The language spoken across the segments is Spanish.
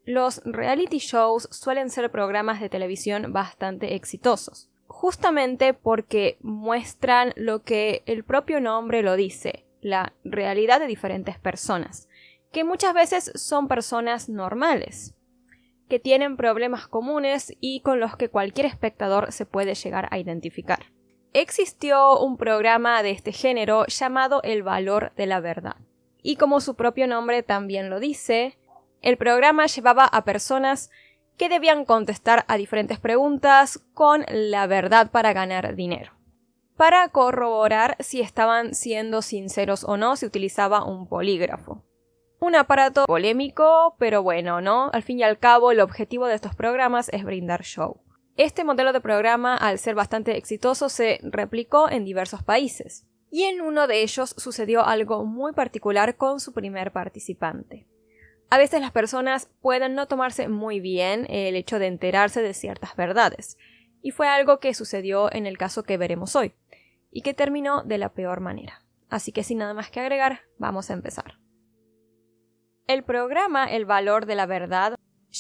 los reality shows suelen ser programas de televisión bastante exitosos, justamente porque muestran lo que el propio nombre lo dice, la realidad de diferentes personas, que muchas veces son personas normales, que tienen problemas comunes y con los que cualquier espectador se puede llegar a identificar. Existió un programa de este género llamado El Valor de la Verdad, y como su propio nombre también lo dice, el programa llevaba a personas que debían contestar a diferentes preguntas con la verdad para ganar dinero. Para corroborar si estaban siendo sinceros o no, se utilizaba un polígrafo. Un aparato polémico, pero bueno, ¿no? Al fin y al cabo, el objetivo de estos programas es brindar show. Este modelo de programa, al ser bastante exitoso, se replicó en diversos países. Y en uno de ellos sucedió algo muy particular con su primer participante. A veces las personas pueden no tomarse muy bien el hecho de enterarse de ciertas verdades, y fue algo que sucedió en el caso que veremos hoy, y que terminó de la peor manera. Así que sin nada más que agregar, vamos a empezar. El programa El Valor de la Verdad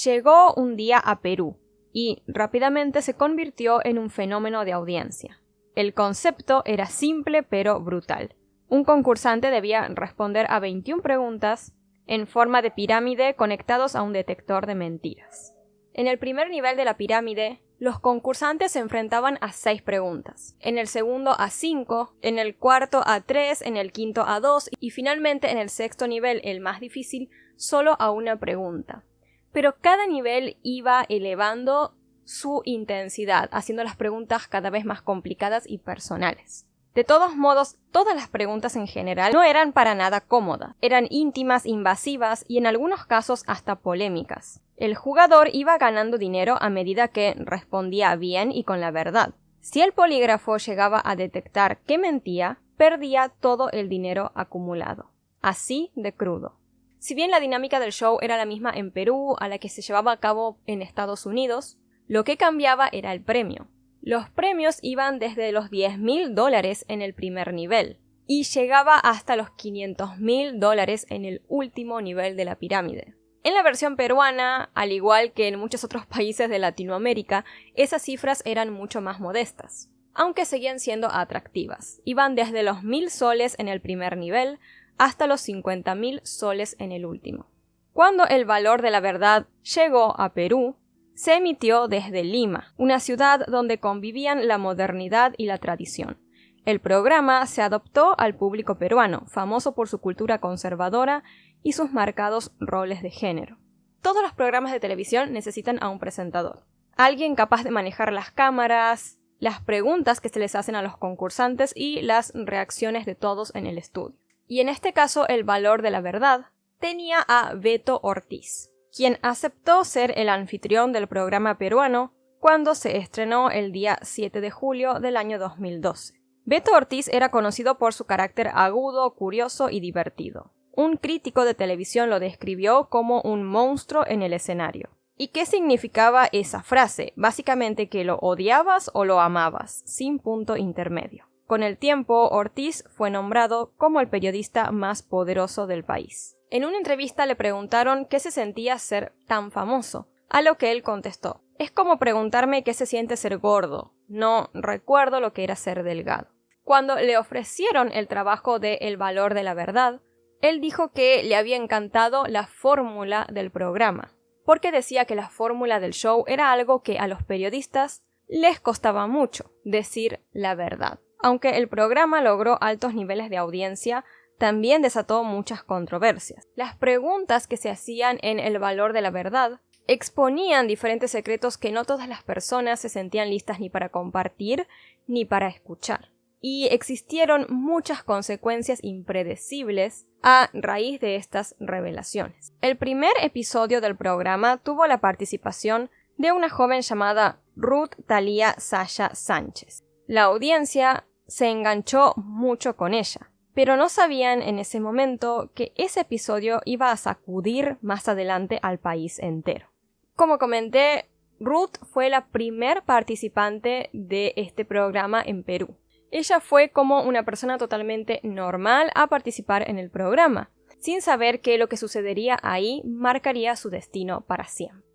llegó un día a Perú, y rápidamente se convirtió en un fenómeno de audiencia. El concepto era simple pero brutal. Un concursante debía responder a 21 preguntas en forma de pirámide conectados a un detector de mentiras. En el primer nivel de la pirámide, los concursantes se enfrentaban a 6 preguntas, en el segundo a 5, en el cuarto a 3, en el quinto a 2 y finalmente en el sexto nivel, el más difícil, solo a una pregunta. Pero cada nivel iba elevando su intensidad, haciendo las preguntas cada vez más complicadas y personales. De todos modos, todas las preguntas en general no eran para nada cómodas, eran íntimas, invasivas y en algunos casos hasta polémicas. El jugador iba ganando dinero a medida que respondía bien y con la verdad. Si el polígrafo llegaba a detectar que mentía, perdía todo el dinero acumulado. Así de crudo. Si bien la dinámica del show era la misma en Perú a la que se llevaba a cabo en Estados Unidos, lo que cambiaba era el premio. Los premios iban desde los $10,000 en el primer nivel y llegaba hasta los $500,000 en el último nivel de la pirámide. En la versión peruana, al igual que en muchos otros países de Latinoamérica, esas cifras eran mucho más modestas, aunque seguían siendo atractivas. Iban desde los 1.000 soles en el primer nivel hasta los 50.000 soles en el último. Cuando El Valor de la Verdad llegó a Perú, se emitió desde Lima, una ciudad donde convivían la modernidad y la tradición. El programa se adoptó al público peruano, famoso por su cultura conservadora y sus marcados roles de género. Todos los programas de televisión necesitan a un presentador, alguien capaz de manejar las cámaras, las preguntas que se les hacen a los concursantes y las reacciones de todos en el estudio. Y en este caso, El Valor de la Verdad tenía a Beto Ortiz, quien aceptó ser el anfitrión del programa peruano cuando se estrenó el día 7 de julio del año 2012. Beto Ortiz era conocido por su carácter agudo, curioso y divertido. Un crítico de televisión lo describió como un monstruo en el escenario. ¿Y qué significaba esa frase? Básicamente que lo odiabas o lo amabas, sin punto intermedio. Con el tiempo, Ortiz fue nombrado como el periodista más poderoso del país. En una entrevista le preguntaron qué se sentía ser tan famoso, a lo que él contestó: es como preguntarme qué se siente ser gordo, no recuerdo lo que era ser delgado. Cuando le ofrecieron el trabajo de El Valor de la Verdad, él dijo que le había encantado la fórmula del programa, porque decía que la fórmula del show era algo que a los periodistas les costaba mucho, decir la verdad. Aunque el programa logró altos niveles de audiencia, también desató muchas controversias. Las preguntas que se hacían en El Valor de la Verdad exponían diferentes secretos que no todas las personas se sentían listas ni para compartir ni para escuchar. Y existieron muchas consecuencias impredecibles a raíz de estas revelaciones. El primer episodio del programa tuvo la participación de una joven llamada Ruth Thalía Sasha Sánchez. La audiencia se enganchó mucho con ella, pero no sabían en ese momento que ese episodio iba a sacudir más adelante al país entero. Como comenté, Ruth fue la primer participante de este programa en Perú. Ella fue como una persona totalmente normal a participar en el programa, sin saber que lo que sucedería ahí marcaría su destino para siempre.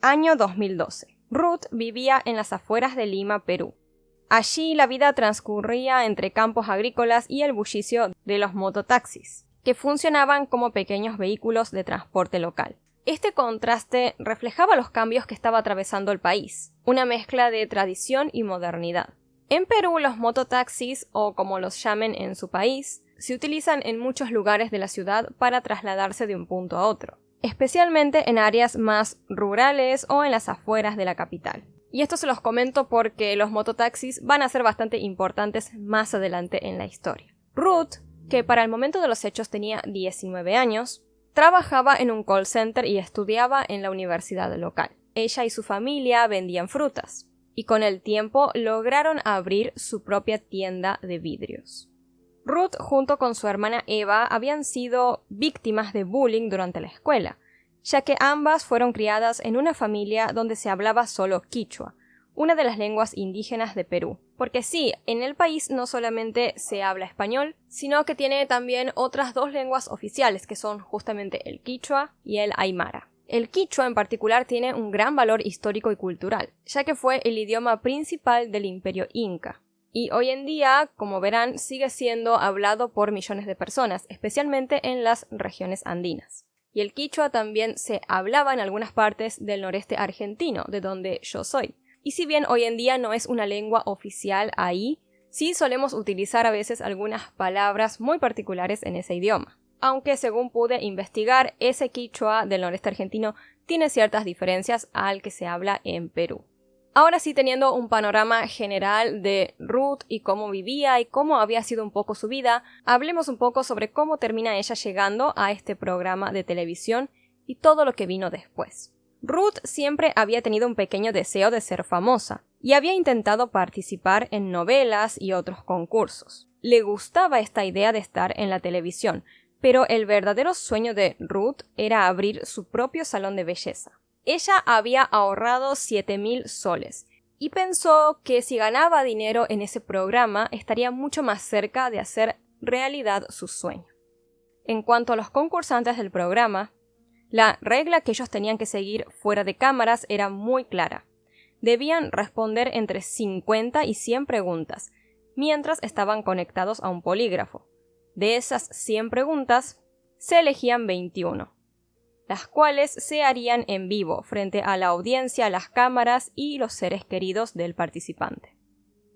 Año 2012. Ruth vivía en las afueras de Lima, Perú. Allí la vida transcurría entre campos agrícolas y el bullicio de los mototaxis, que funcionaban como pequeños vehículos de transporte local. Este contraste reflejaba los cambios que estaba atravesando el país, una mezcla de tradición y modernidad. En Perú, los mototaxis, o como los llamen en su país, se utilizan en muchos lugares de la ciudad para trasladarse de un punto a otro, especialmente en áreas más rurales o en las afueras de la capital. Y esto se los comento porque los mototaxis van a ser bastante importantes más adelante en la historia. Ruth, que para el momento de los hechos tenía 19 años, trabajaba en un call center y estudiaba en la universidad local. Ella y su familia vendían frutas, y con el tiempo lograron abrir su propia tienda de vidrios. Ruth, junto con su hermana Eva, habían sido víctimas de bullying durante la escuela, ya que ambas fueron criadas en una familia donde se hablaba solo quichua, una de las lenguas indígenas de Perú. Porque sí, en el país no solamente se habla español, sino que tiene también otras dos lenguas oficiales, que son justamente el quichua y el aymara. El quichua en particular tiene un gran valor histórico y cultural, ya que fue el idioma principal del Imperio Inca. Y hoy en día, como verán, sigue siendo hablado por millones de personas, especialmente en las regiones andinas. Y el quichua también se hablaba en algunas partes del noreste argentino, de donde yo soy. Y si bien hoy en día no es una lengua oficial ahí, sí solemos utilizar a veces algunas palabras muy particulares en ese idioma. Aunque según pude investigar, ese quichua del noreste argentino tiene ciertas diferencias al que se habla en Perú. Ahora sí, teniendo un panorama general de Ruth y cómo vivía y cómo había sido un poco su vida, hablemos un poco sobre cómo termina ella llegando a este programa de televisión y todo lo que vino después. Ruth siempre había tenido un pequeño deseo de ser famosa y había intentado participar en novelas y otros concursos. Le gustaba esta idea de estar en la televisión, pero el verdadero sueño de Ruth era abrir su propio salón de belleza. Ella había ahorrado 7.000 soles y pensó que si ganaba dinero en ese programa estaría mucho más cerca de hacer realidad su sueño. En cuanto a los concursantes del programa, la regla que ellos tenían que seguir fuera de cámaras era muy clara. Debían responder entre 50 y 100 preguntas, mientras estaban conectados a un polígrafo. De esas 100 preguntas, se elegían 21. Las cuales se harían en vivo frente a la audiencia, las cámaras y los seres queridos del participante.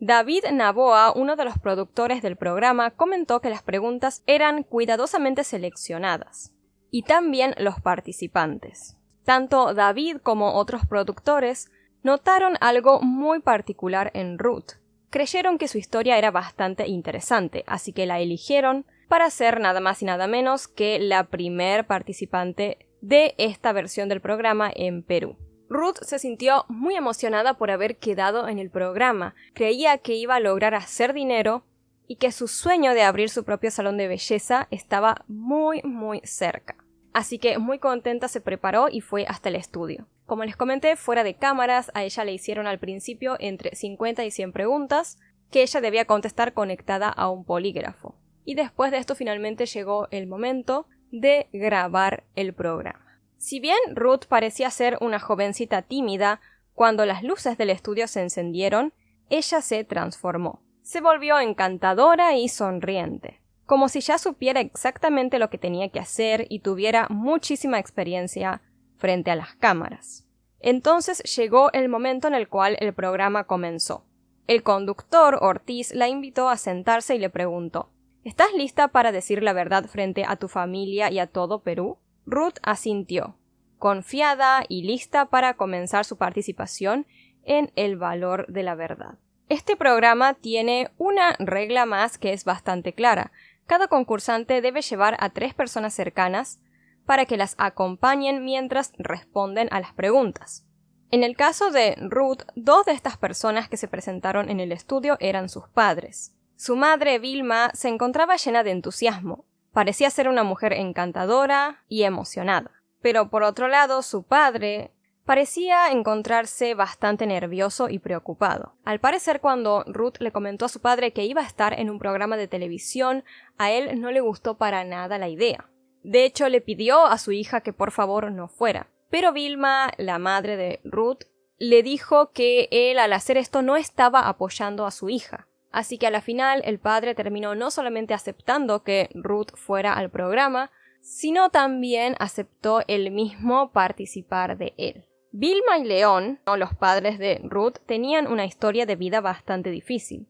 David Novoa, uno de los productores del programa, comentó que las preguntas eran cuidadosamente seleccionadas, y también los participantes. Tanto David como otros productores notaron algo muy particular en Ruth. Creyeron que su historia era bastante interesante, así que la eligieron para ser nada más y nada menos que la primer participante de esta versión del programa en Perú. Ruth se sintió muy emocionada por haber quedado en el programa, creía que iba a lograr hacer dinero y que su sueño de abrir su propio salón de belleza estaba muy cerca. Así que muy contenta se preparó y fue hasta el estudio. Como les comenté, fuera de cámaras, a ella le hicieron al principio entre 50 y 100 preguntas que ella debía contestar conectada a un polígrafo. Y después de esto finalmente llegó el momento de grabar el programa. Si bien Ruth parecía ser una jovencita tímida, cuando las luces del estudio se encendieron, ella se transformó. Se volvió encantadora y sonriente, como si ya supiera exactamente lo que tenía que hacer y tuviera muchísima experiencia frente a las cámaras. Entonces llegó el momento en el cual el programa comenzó. El conductor, Ortiz, la invitó a sentarse y le preguntó: ¿Estás lista para decir la verdad frente a tu familia y a todo Perú? Ruth asintió, confiada y lista para comenzar su participación en El valor de la verdad. Este programa tiene una regla más que es bastante clara. Cada concursante debe llevar a 3 personas cercanas para que las acompañen mientras responden a las preguntas. En el caso de Ruth, 2 de estas personas que se presentaron en el estudio eran sus padres. Su madre, Vilma, se encontraba llena de entusiasmo. Parecía ser una mujer encantadora y emocionada. Pero por otro lado, su padre Parecía encontrarse bastante nervioso y preocupado. Al parecer, cuando Ruth le comentó a su padre que iba a estar en un programa de televisión, a él no le gustó para nada la idea. De hecho, le pidió a su hija que por favor no fuera. Pero Vilma, la madre de Ruth, le dijo que él al hacer esto no estaba apoyando a su hija. Así que a la final el padre terminó no solamente aceptando que Ruth fuera al programa, sino también aceptó él mismo participar de él. Vilma y León, los padres de Ruth, tenían una historia de vida bastante difícil.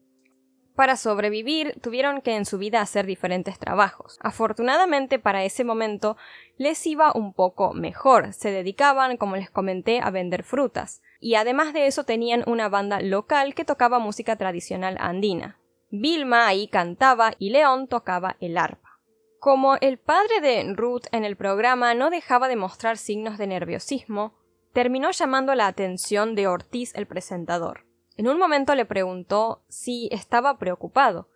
Para sobrevivir, tuvieron que en su vida hacer diferentes trabajos. Afortunadamente, para ese momento, les iba un poco mejor. Se dedicaban, como les comenté, a vender frutas. Y además de eso, tenían una banda local que tocaba música tradicional andina. Vilma ahí cantaba y León tocaba el arpa. Como el padre de Ruth en el programa no dejaba de mostrar signos de nerviosismo, terminó llamando la atención de Ortiz, el presentador. En un momento le preguntó si estaba preocupado,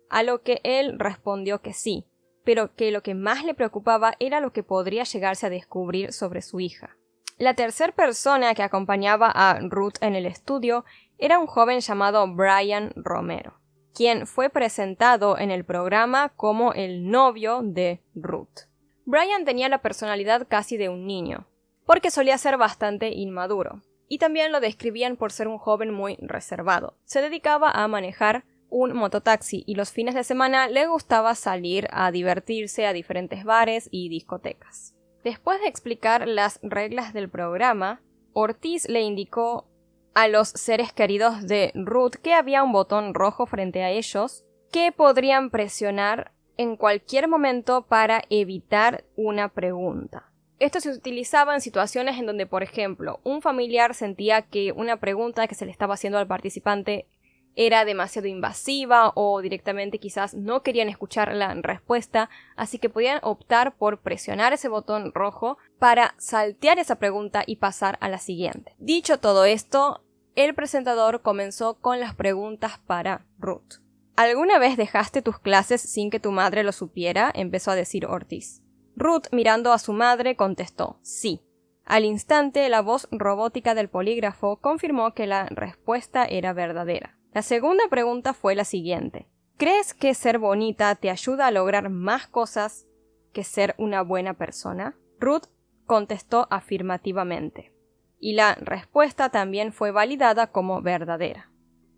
a lo que él respondió que sí, pero que lo que más le preocupaba era lo que podría llegarse a descubrir sobre su hija. La tercera persona que acompañaba a Ruth en el estudio era un joven llamado Brian Romero, quien fue presentado en el programa como el novio de Ruth. Brian tenía la personalidad casi de un niño, porque solía ser bastante inmaduro, y también lo describían por ser un joven muy reservado. Se dedicaba a manejar un mototaxi y los fines de semana le gustaba salir a divertirse a diferentes bares y discotecas. Después de explicar las reglas del programa, Ortiz le indicó a los seres queridos de Ruth que había un botón rojo frente a ellos que podrían presionar en cualquier momento para evitar una pregunta. Esto se utilizaba en situaciones en donde, por ejemplo, un familiar sentía que una pregunta que se le estaba haciendo al participante era demasiado invasiva o directamente quizás no querían escuchar la respuesta, así que podían optar por presionar ese botón rojo para saltear esa pregunta y pasar a la siguiente. Dicho todo esto, el presentador comenzó con las preguntas para Ruth. ¿Alguna vez dejaste tus clases sin que tu madre lo supiera?, empezó a decir Ortiz. Ruth, mirando a su madre, contestó sí. Al instante, la voz robótica del polígrafo confirmó que la respuesta era verdadera. La segunda pregunta fue la siguiente. ¿Crees que ser bonita te ayuda a lograr más cosas que ser una buena persona? Ruth contestó afirmativamente. Y la respuesta también fue validada como verdadera.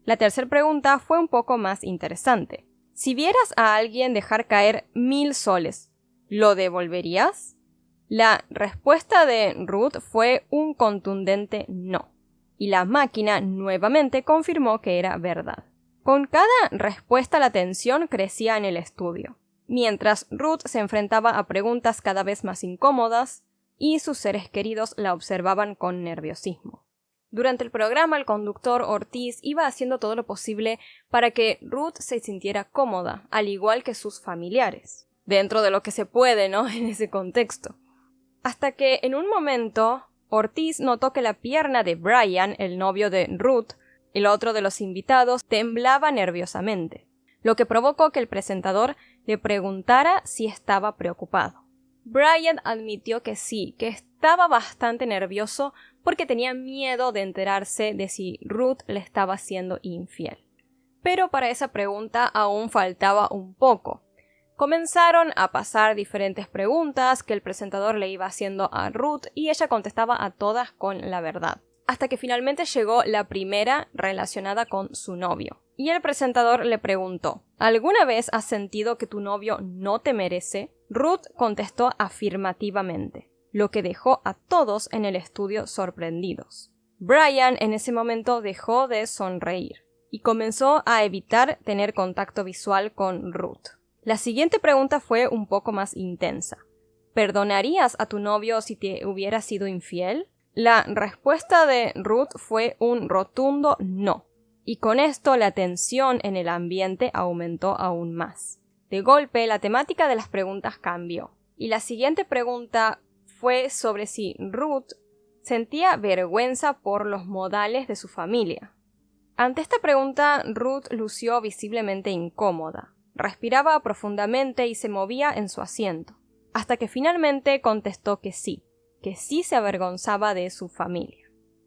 La tercera pregunta fue un poco más interesante. Si vieras a alguien dejar caer 1000 soles, ¿lo devolverías? La respuesta de Ruth fue un contundente no, y la máquina nuevamente confirmó que era verdad. Con cada respuesta la tensión crecía en el estudio, mientras Ruth se enfrentaba a preguntas cada vez más incómodas y sus seres queridos la observaban con nerviosismo. Durante el programa, el conductor Ortiz iba haciendo todo lo posible para que Ruth se sintiera cómoda, al igual que sus familiares. Dentro de lo que se puede, ¿no?, en ese contexto. Hasta que en un momento Ortiz notó que la pierna de Brian, el novio de Ruth, el otro de los invitados, temblaba nerviosamente, lo que provocó que el presentador le preguntara si estaba preocupado. Brian admitió que sí, que estaba bastante nervioso porque tenía miedo de enterarse de si Ruth le estaba siendo infiel. Pero para esa pregunta aún faltaba un poco. Comenzaron a pasar diferentes preguntas que el presentador le iba haciendo a Ruth y ella contestaba a todas con la verdad. Hasta que finalmente llegó la primera relacionada con su novio. Y el presentador le preguntó, ¿alguna vez has sentido que tu novio no te merece? Ruth contestó afirmativamente, lo que dejó a todos en el estudio sorprendidos. Brian en ese momento dejó de sonreír y comenzó a evitar tener contacto visual con Ruth. La siguiente pregunta fue un poco más intensa. ¿Perdonarías a tu novio si te hubiera sido infiel? La respuesta de Ruth fue un rotundo no, y con esto la tensión en el ambiente aumentó aún más. De golpe, la temática de las preguntas cambió, y la siguiente pregunta fue sobre si Ruth sentía vergüenza por los modales de su familia. Ante esta pregunta, Ruth lució visiblemente incómoda. Respiraba profundamente y se movía en su asiento, hasta que finalmente contestó que sí, que sí se avergonzaba de su familia.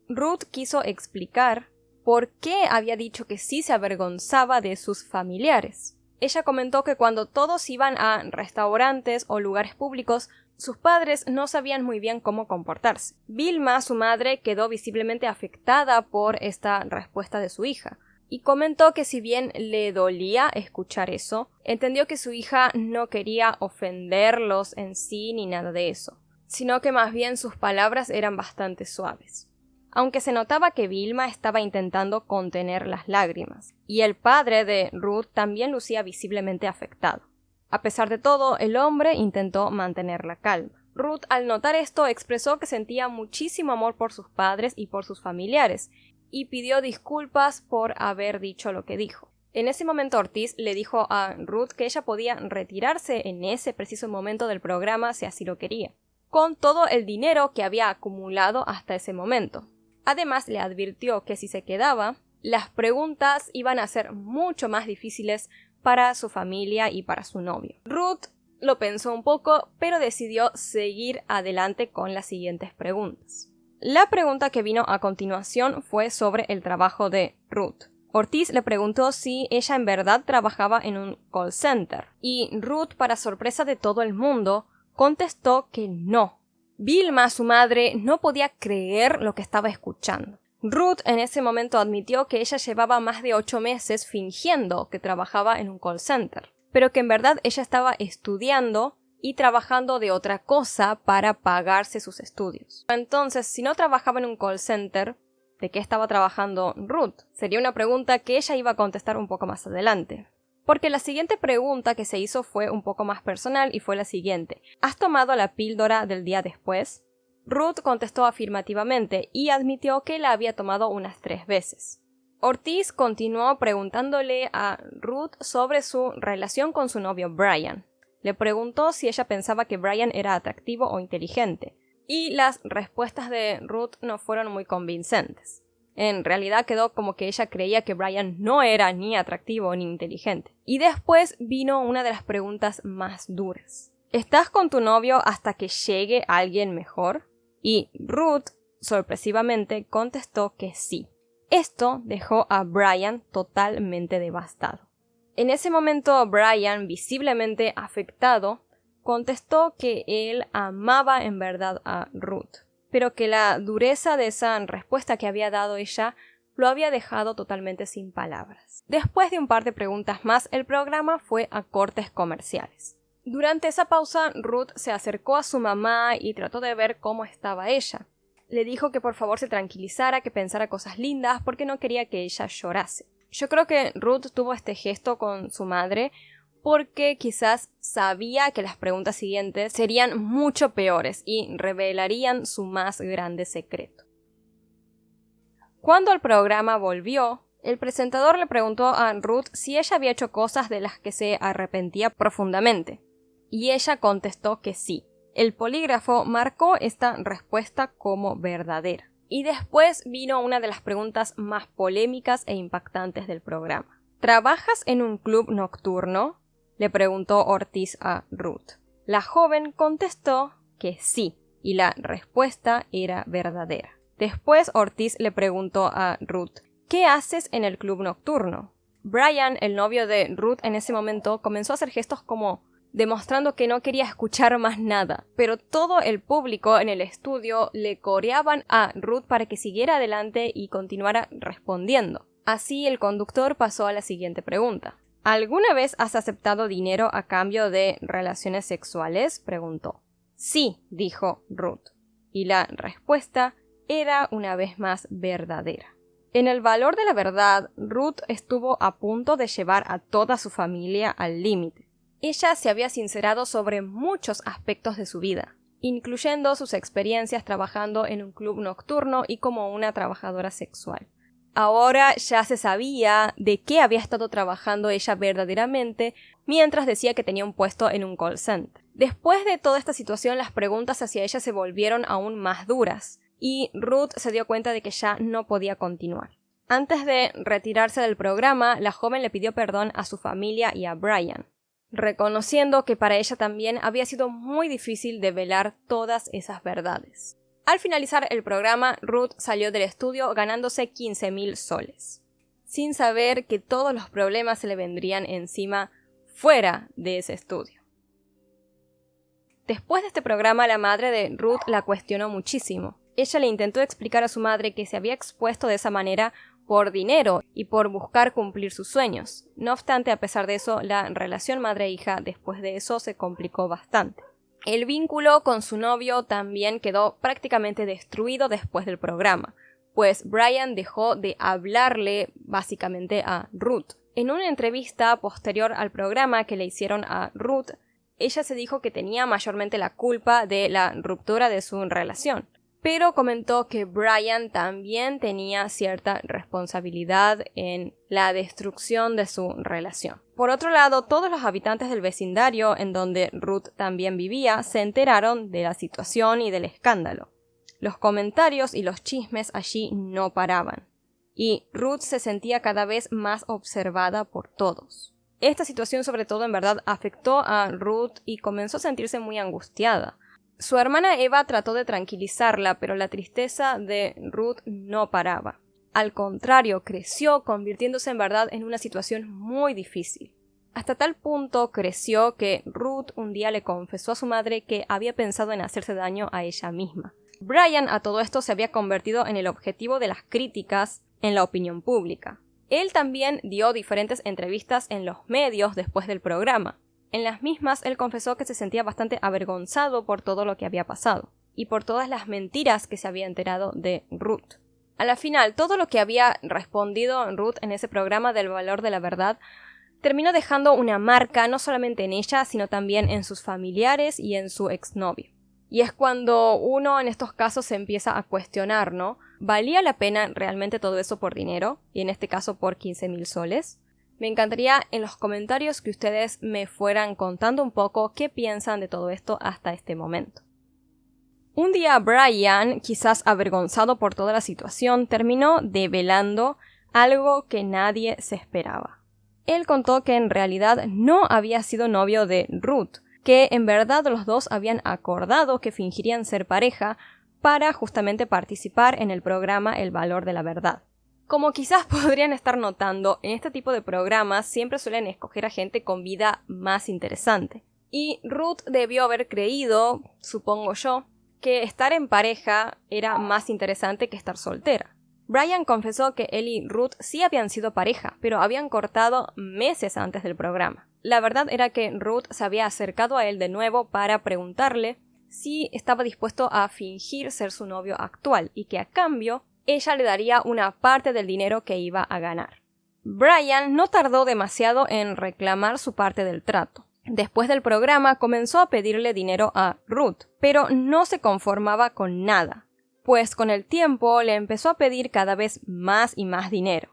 Ruth quiso explicar por qué había dicho que sí se avergonzaba de sus familiares. Ella comentó que cuando todos iban a restaurantes o lugares públicos, sus padres no sabían muy bien cómo comportarse. Vilma, su madre, quedó visiblemente afectada por esta respuesta de su hija, y comentó que si bien le dolía escuchar eso, entendió que su hija no quería ofenderlos en sí ni nada de eso, sino que más bien sus palabras eran bastante suaves. Aunque se notaba que Vilma estaba intentando contener las lágrimas, y el padre de Ruth también lucía visiblemente afectado. A pesar de todo, el hombre intentó mantener la calma. Ruth, al notar esto, expresó que sentía muchísimo amor por sus padres y por sus familiares, y pidió disculpas por haber dicho lo que dijo. En ese momento Ortiz le dijo a Ruth que ella podía retirarse en ese preciso momento del programa si así lo quería, con todo el dinero que había acumulado hasta ese momento. Además, le advirtió que si se quedaba, las preguntas iban a ser mucho más difíciles para su familia y para su novio. Ruth lo pensó un poco, pero decidió seguir adelante con las siguientes preguntas. La pregunta que vino a continuación fue sobre el trabajo de Ruth. Ortiz le preguntó si ella en verdad trabajaba en un call center, y Ruth, para sorpresa de todo el mundo, contestó que no. Vilma, su madre, no podía creer lo que estaba escuchando. Ruth en ese momento admitió que ella llevaba más de 8 meses fingiendo que trabajaba en un call center, pero que en verdad ella estaba estudiando y trabajando de otra cosa para pagarse sus estudios. Entonces, si no trabajaba en un call center, ¿de qué estaba trabajando Ruth? Sería una pregunta que ella iba a contestar un poco más adelante. Porque la siguiente pregunta que se hizo fue un poco más personal y fue la siguiente: ¿has tomado la píldora del día después? Ruth contestó afirmativamente y admitió que la había tomado unas 3 veces. Ortiz continuó preguntándole a Ruth sobre su relación con su novio Brian. Le preguntó si ella pensaba que Brian era atractivo o inteligente, y las respuestas de Ruth no fueron muy convincentes. En realidad quedó como que ella creía que Brian no era ni atractivo ni inteligente. Y después vino una de las preguntas más duras. ¿Estás con tu novio hasta que llegue alguien mejor? Y Ruth, sorpresivamente, contestó que sí. Esto dejó a Brian totalmente devastado. En ese momento, Brian, visiblemente afectado, contestó que él amaba en verdad a Ruth, pero que la dureza de esa respuesta que había dado ella lo había dejado totalmente sin palabras. Después de un par de preguntas más, el programa fue a cortes comerciales. Durante esa pausa, Ruth se acercó a su mamá y trató de ver cómo estaba ella. Le dijo que por favor se tranquilizara, que pensara cosas lindas, porque no quería que ella llorase. Yo creo que Ruth tuvo este gesto con su madre porque quizás sabía que las preguntas siguientes serían mucho peores y revelarían su más grande secreto. Cuando el programa volvió, el presentador le preguntó a Ruth si ella había hecho cosas de las que se arrepentía profundamente, y ella contestó que sí. El polígrafo marcó esta respuesta como verdadera. Y después vino una de las preguntas más polémicas e impactantes del programa. ¿Trabajas en un club nocturno?, le preguntó Ortiz a Ruth. La joven contestó que sí, y la respuesta era verdadera. Después Ortiz le preguntó a Ruth: ¿qué haces en el club nocturno? Brian, el novio de Ruth, en ese momento comenzó a hacer gestos como demostrando que no quería escuchar más nada, pero todo el público en el estudio le coreaban a Ruth para que siguiera adelante y continuara respondiendo. Así el conductor pasó a la siguiente pregunta. ¿Alguna vez has aceptado dinero a cambio de relaciones sexuales?, preguntó. Sí, dijo Ruth, y la respuesta era una vez más verdadera. En el valor de la verdad, Ruth estuvo a punto de llevar a toda su familia al límite. Ella se había sincerado sobre muchos aspectos de su vida, incluyendo sus experiencias trabajando en un club nocturno y como una trabajadora sexual. Ahora ya se sabía de qué había estado trabajando ella verdaderamente mientras decía que tenía un puesto en un call center. Después de toda esta situación, las preguntas hacia ella se volvieron aún más duras, y Ruth se dio cuenta de que ya no podía continuar. Antes de retirarse del programa, la joven le pidió perdón a su familia y a Brian. reconociendo que para ella también había sido muy difícil develar todas esas verdades. Al finalizar el programa, Ruth salió del estudio ganándose 15.000 soles, sin saber que todos los problemas se le vendrían encima fuera de ese estudio. Después de este programa, la madre de Ruth la cuestionó muchísimo. Ella le intentó explicar a su madre que se había expuesto de esa manera por dinero y por buscar cumplir sus sueños. No obstante, a pesar de eso, la relación madre-hija después de eso se complicó bastante. El vínculo con su novio también quedó prácticamente destruido después del programa, pues Brian dejó de hablarle básicamente a Ruth. En una entrevista posterior al programa que le hicieron a Ruth, ella se dijo que tenía mayormente la culpa de la ruptura de su relación, pero comentó que Brian también tenía cierta responsabilidad en la destrucción de su relación. Por otro lado, todos los habitantes del vecindario en donde Ruth también vivía se enteraron de la situación y del escándalo. Los comentarios y los chismes allí no paraban, y Ruth se sentía cada vez más observada por todos. Esta situación sobre todo en verdad afectó a Ruth y comenzó a sentirse muy angustiada. Su hermana Eva trató de tranquilizarla, pero la tristeza de Ruth no paraba. Al contrario, creció, convirtiéndose en verdad en una situación muy difícil. Hasta tal punto creció que Ruth un día le confesó a su madre que había pensado en hacerse daño a ella misma. Brian a todo esto se había convertido en el objetivo de las críticas en la opinión pública. Él también dio diferentes entrevistas en los medios después del programa. En las mismas, él confesó que se sentía bastante avergonzado por todo lo que había pasado y por todas las mentiras que se había enterado de Ruth. A la final, todo lo que había respondido Ruth en ese programa del valor de la verdad terminó dejando una marca no solamente en ella, sino también en sus familiares y en su exnovio. Y es cuando uno en estos casos se empieza a cuestionar, ¿no? ¿Valía la pena realmente todo eso por dinero? Y en este caso por 15.000 soles. Me encantaría en los comentarios que ustedes me fueran contando un poco qué piensan de todo esto hasta este momento. Un día Brian, quizás avergonzado por toda la situación, terminó develando algo que nadie se esperaba. Él contó que en realidad no había sido novio de Ruth, que en verdad los dos habían acordado que fingirían ser pareja para justamente participar en el programa El Valor de la Verdad. Como quizás podrían estar notando, en este tipo de programas siempre suelen escoger a gente con vida más interesante. Y Ruth debió haber creído, supongo yo, que estar en pareja era más interesante que estar soltera. Brian confesó que él y Ruth sí habían sido pareja, pero habían cortado meses antes del programa. La verdad era que Ruth se había acercado a él de nuevo para preguntarle si estaba dispuesto a fingir ser su novio actual y que a cambio ella le daría una parte del dinero que iba a ganar. Brian no tardó demasiado en reclamar su parte del trato. Después del programa comenzó a pedirle dinero a Ruth, pero no se conformaba con nada, pues con el tiempo le empezó a pedir cada vez más y más dinero.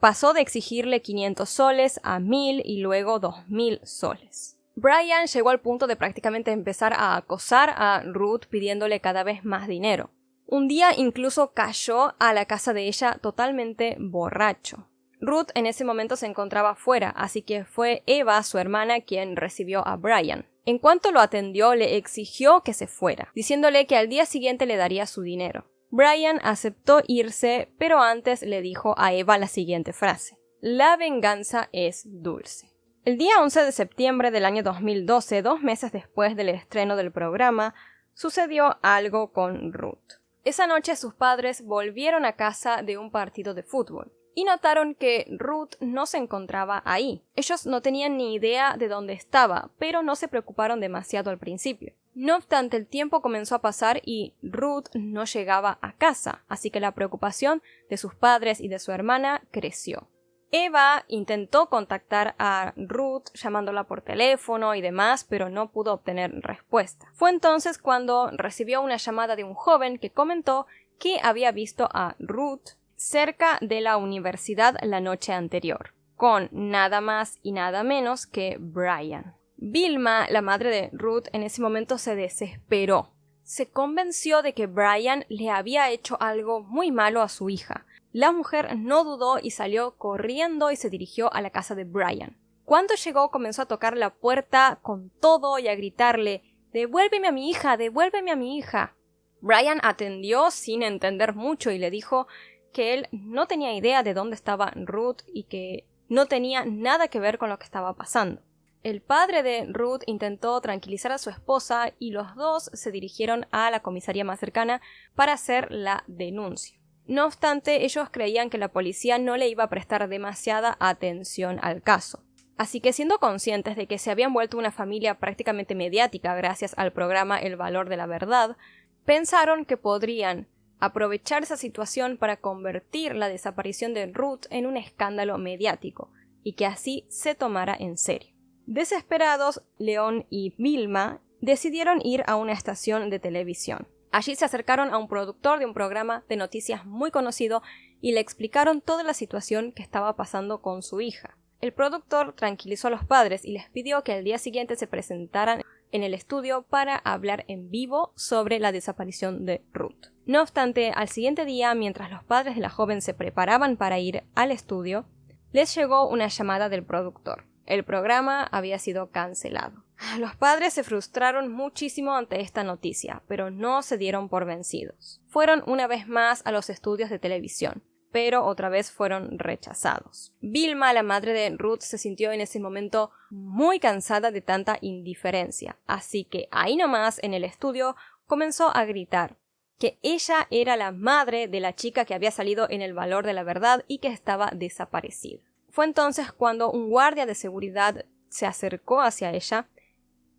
Pasó de exigirle 500 soles a 1.000 y luego 2.000 soles. Brian llegó al punto de prácticamente empezar a acosar a Ruth pidiéndole cada vez más dinero. Un día incluso cayó a la casa de ella totalmente borracho. Ruth en ese momento se encontraba fuera, así que fue Eva, su hermana, quien recibió a Brian. En cuanto lo atendió, le exigió que se fuera, diciéndole que al día siguiente le daría su dinero. Brian aceptó irse, pero antes le dijo a Eva la siguiente frase: «La venganza es dulce». El día 11 de septiembre del año 2012, 2 meses después del estreno del programa, sucedió algo con Ruth. Esa noche sus padres volvieron a casa de un partido de fútbol y notaron que Ruth no se encontraba ahí. Ellos no tenían ni idea de dónde estaba, pero no se preocuparon demasiado al principio. No obstante, el tiempo comenzó a pasar y Ruth no llegaba a casa, así que la preocupación de sus padres y de su hermana creció. Eva intentó contactar a Ruth llamándola por teléfono y demás, pero no pudo obtener respuesta. Fue entonces cuando recibió una llamada de un joven que comentó que había visto a Ruth cerca de la universidad la noche anterior, con nada más y nada menos que Brian. Vilma, la madre de Ruth, en ese momento se desesperó. Se convenció de que Brian le había hecho algo muy malo a su hija. La mujer no dudó y salió corriendo y se dirigió a la casa de Brian. Cuando llegó comenzó a tocar la puerta con todo y a gritarle «¡Devuélveme a mi hija! ¡Devuélveme a mi hija!». Brian atendió sin entender mucho y le dijo que él no tenía idea de dónde estaba Ruth y que no tenía nada que ver con lo que estaba pasando. El padre de Ruth intentó tranquilizar a su esposa y los dos se dirigieron a la comisaría más cercana para hacer la denuncia. No obstante, ellos creían que la policía no le iba a prestar demasiada atención al caso. Así que, siendo conscientes de que se habían vuelto una familia prácticamente mediática gracias al programa El Valor de la Verdad, pensaron que podrían aprovechar esa situación para convertir la desaparición de Ruth en un escándalo mediático y que así se tomara en serio. Desesperados, Leon y Vilma decidieron ir a una estación de televisión. Allí se acercaron a un productor de un programa de noticias muy conocido y le explicaron toda la situación que estaba pasando con su hija. El productor tranquilizó a los padres y les pidió que al día siguiente se presentaran en el estudio para hablar en vivo sobre la desaparición de Ruth. No obstante, al siguiente día, mientras los padres de la joven se preparaban para ir al estudio, les llegó una llamada del productor. El programa había sido cancelado. Los padres se frustraron muchísimo ante esta noticia, pero no se dieron por vencidos. Fueron una vez más a los estudios de televisión, pero otra vez fueron rechazados. Vilma, la madre de Ruth, se sintió en ese momento muy cansada de tanta indiferencia, así que ahí nomás en el estudio comenzó a gritar que ella era la madre de la chica que había salido en El Valor de la Verdad y que estaba desaparecida. Fue entonces cuando un guardia de seguridad se acercó hacia ella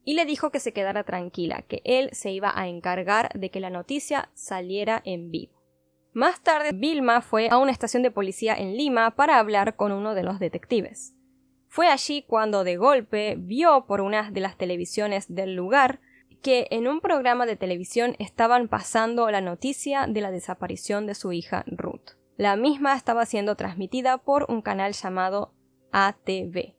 y le dijo que se quedara tranquila, que él se iba a encargar de que la noticia saliera en vivo. Más tarde, Vilma fue a una estación de policía en Lima para hablar con uno de los detectives. Fue allí cuando de golpe vio por una de las televisiones del lugar que en un programa de televisión estaban pasando la noticia de la desaparición de su hija Ruth. La misma estaba siendo transmitida por un canal llamado ATV.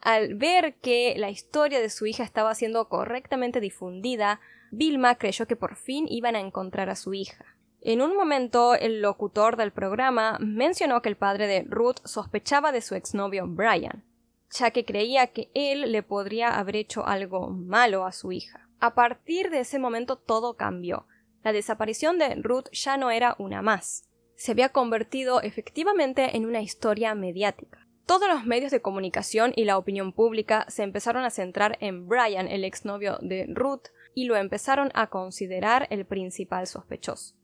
Al ver que la historia de su hija estaba siendo correctamente difundida, Vilma creyó que por fin iban a encontrar a su hija. En un momento, el locutor del programa mencionó que el padre de Ruth sospechaba de su exnovio Brian, ya que creía que él le podría haber hecho algo malo a su hija. A partir de ese momento todo cambió. La desaparición de Ruth ya no era una más. Se había convertido efectivamente en una historia mediática. Todos los medios de comunicación y la opinión pública se empezaron a centrar en Brian, el exnovio de Ruth, y lo empezaron a considerar el principal sospechoso.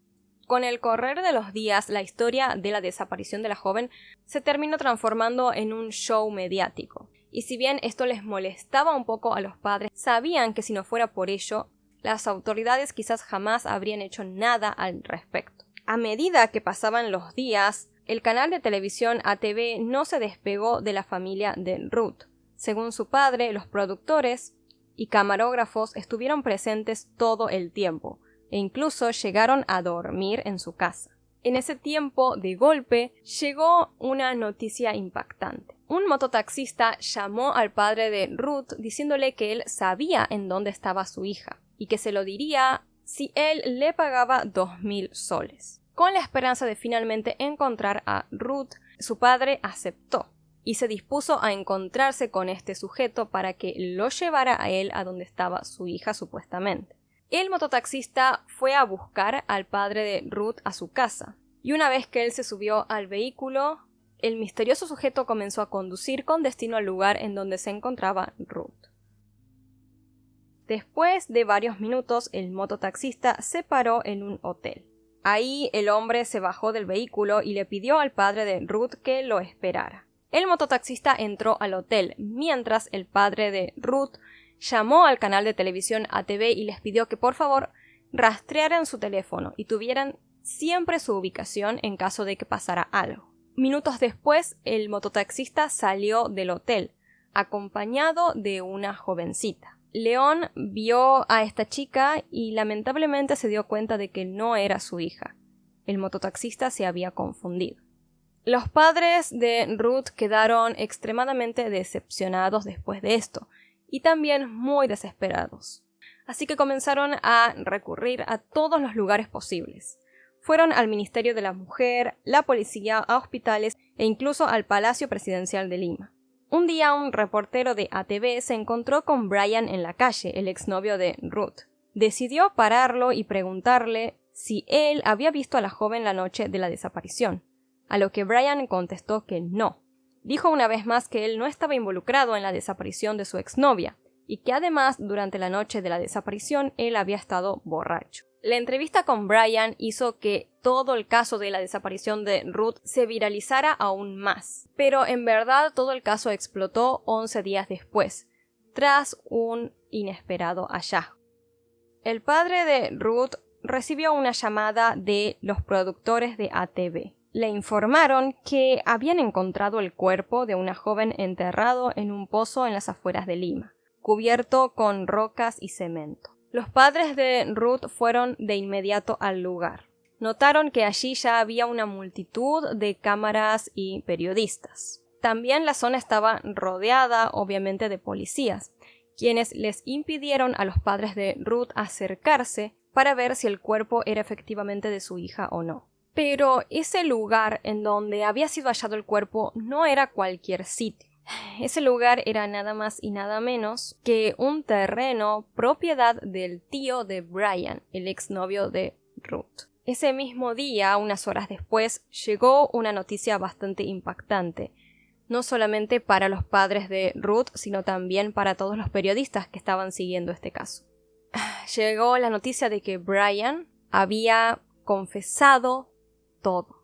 Con el correr de los días, la historia de la desaparición de la joven se terminó transformando en un show mediático. Y si bien esto les molestaba un poco a los padres, sabían que si no fuera por ello, las autoridades quizás jamás habrían hecho nada al respecto. A medida que pasaban los días, el canal de televisión ATV no se despegó de la familia de Ruth. Según su padre, los productores y camarógrafos estuvieron presentes todo el tiempo, e incluso llegaron a dormir en su casa. En ese tiempo, de golpe, llegó una noticia impactante. Un mototaxista llamó al padre de Ruth diciéndole que él sabía en dónde estaba su hija y que se lo diría si él le pagaba 2.000 soles. Con la esperanza de finalmente encontrar a Ruth, su padre aceptó y se dispuso a encontrarse con este sujeto para que lo llevara a él a donde estaba su hija supuestamente. El mototaxista fue a buscar al padre de Ruth a su casa, y una vez que él se subió al vehículo, el misterioso sujeto comenzó a conducir con destino al lugar en donde se encontraba Ruth. Después de varios minutos, el mototaxista se paró en un hotel. Ahí el hombre se bajó del vehículo y le pidió al padre de Ruth que lo esperara. El mototaxista entró al hotel, mientras el padre de Ruth llamó al canal de televisión ATV y les pidió que por favor rastrearan su teléfono y tuvieran siempre su ubicación en caso de que pasara algo. Minutos después, el mototaxista salió del hotel, acompañado de una jovencita. León vio a esta chica y lamentablemente se dio cuenta de que no era su hija. El mototaxista se había confundido. Los padres de Ruth quedaron extremadamente decepcionados después de esto, y también muy desesperados. Así que comenzaron a recurrir a todos los lugares posibles. Fueron al Ministerio de la Mujer, la policía, a hospitales e incluso al Palacio Presidencial de Lima. Un día un reportero de ATV se encontró con Brian en la calle, el exnovio de Ruth. Decidió pararlo y preguntarle si él había visto a la joven la noche de la desaparición, a lo que Brian contestó que no. Dijo una vez más que él no estaba involucrado en la desaparición de su exnovia, y que además durante la noche de la desaparición él había estado borracho. La entrevista con Brian hizo que todo el caso de la desaparición de Ruth se viralizara aún más, pero en verdad todo el caso explotó 11 días después, tras un inesperado hallazgo. El padre de Ruth recibió una llamada de los productores de ATV. Le informaron que habían encontrado el cuerpo de una joven enterrado en un pozo en las afueras de Lima, cubierto con rocas y cemento. Los padres de Ruth fueron de inmediato al lugar. Notaron que allí ya había una multitud de cámaras y periodistas. También la zona estaba rodeada, obviamente, de policías, quienes les impidieron a los padres de Ruth acercarse para ver si el cuerpo era efectivamente de su hija o no. Pero ese lugar en donde había sido hallado el cuerpo no era cualquier sitio. Ese lugar era nada más y nada menos que un terreno propiedad del tío de Brian, el exnovio de Ruth. Ese mismo día, unas horas después, llegó una noticia bastante impactante, no solamente para los padres de Ruth, sino también para todos los periodistas que estaban siguiendo este caso. Llegó la noticia de que Brian había confesado todo.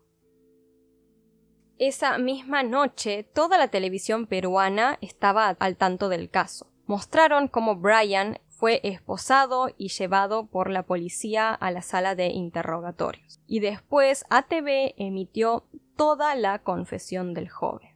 Esa misma noche, toda la televisión peruana estaba al tanto del caso. Mostraron cómo Brian fue esposado y llevado por la policía a la sala de interrogatorios. Y después ATV emitió toda la confesión del joven.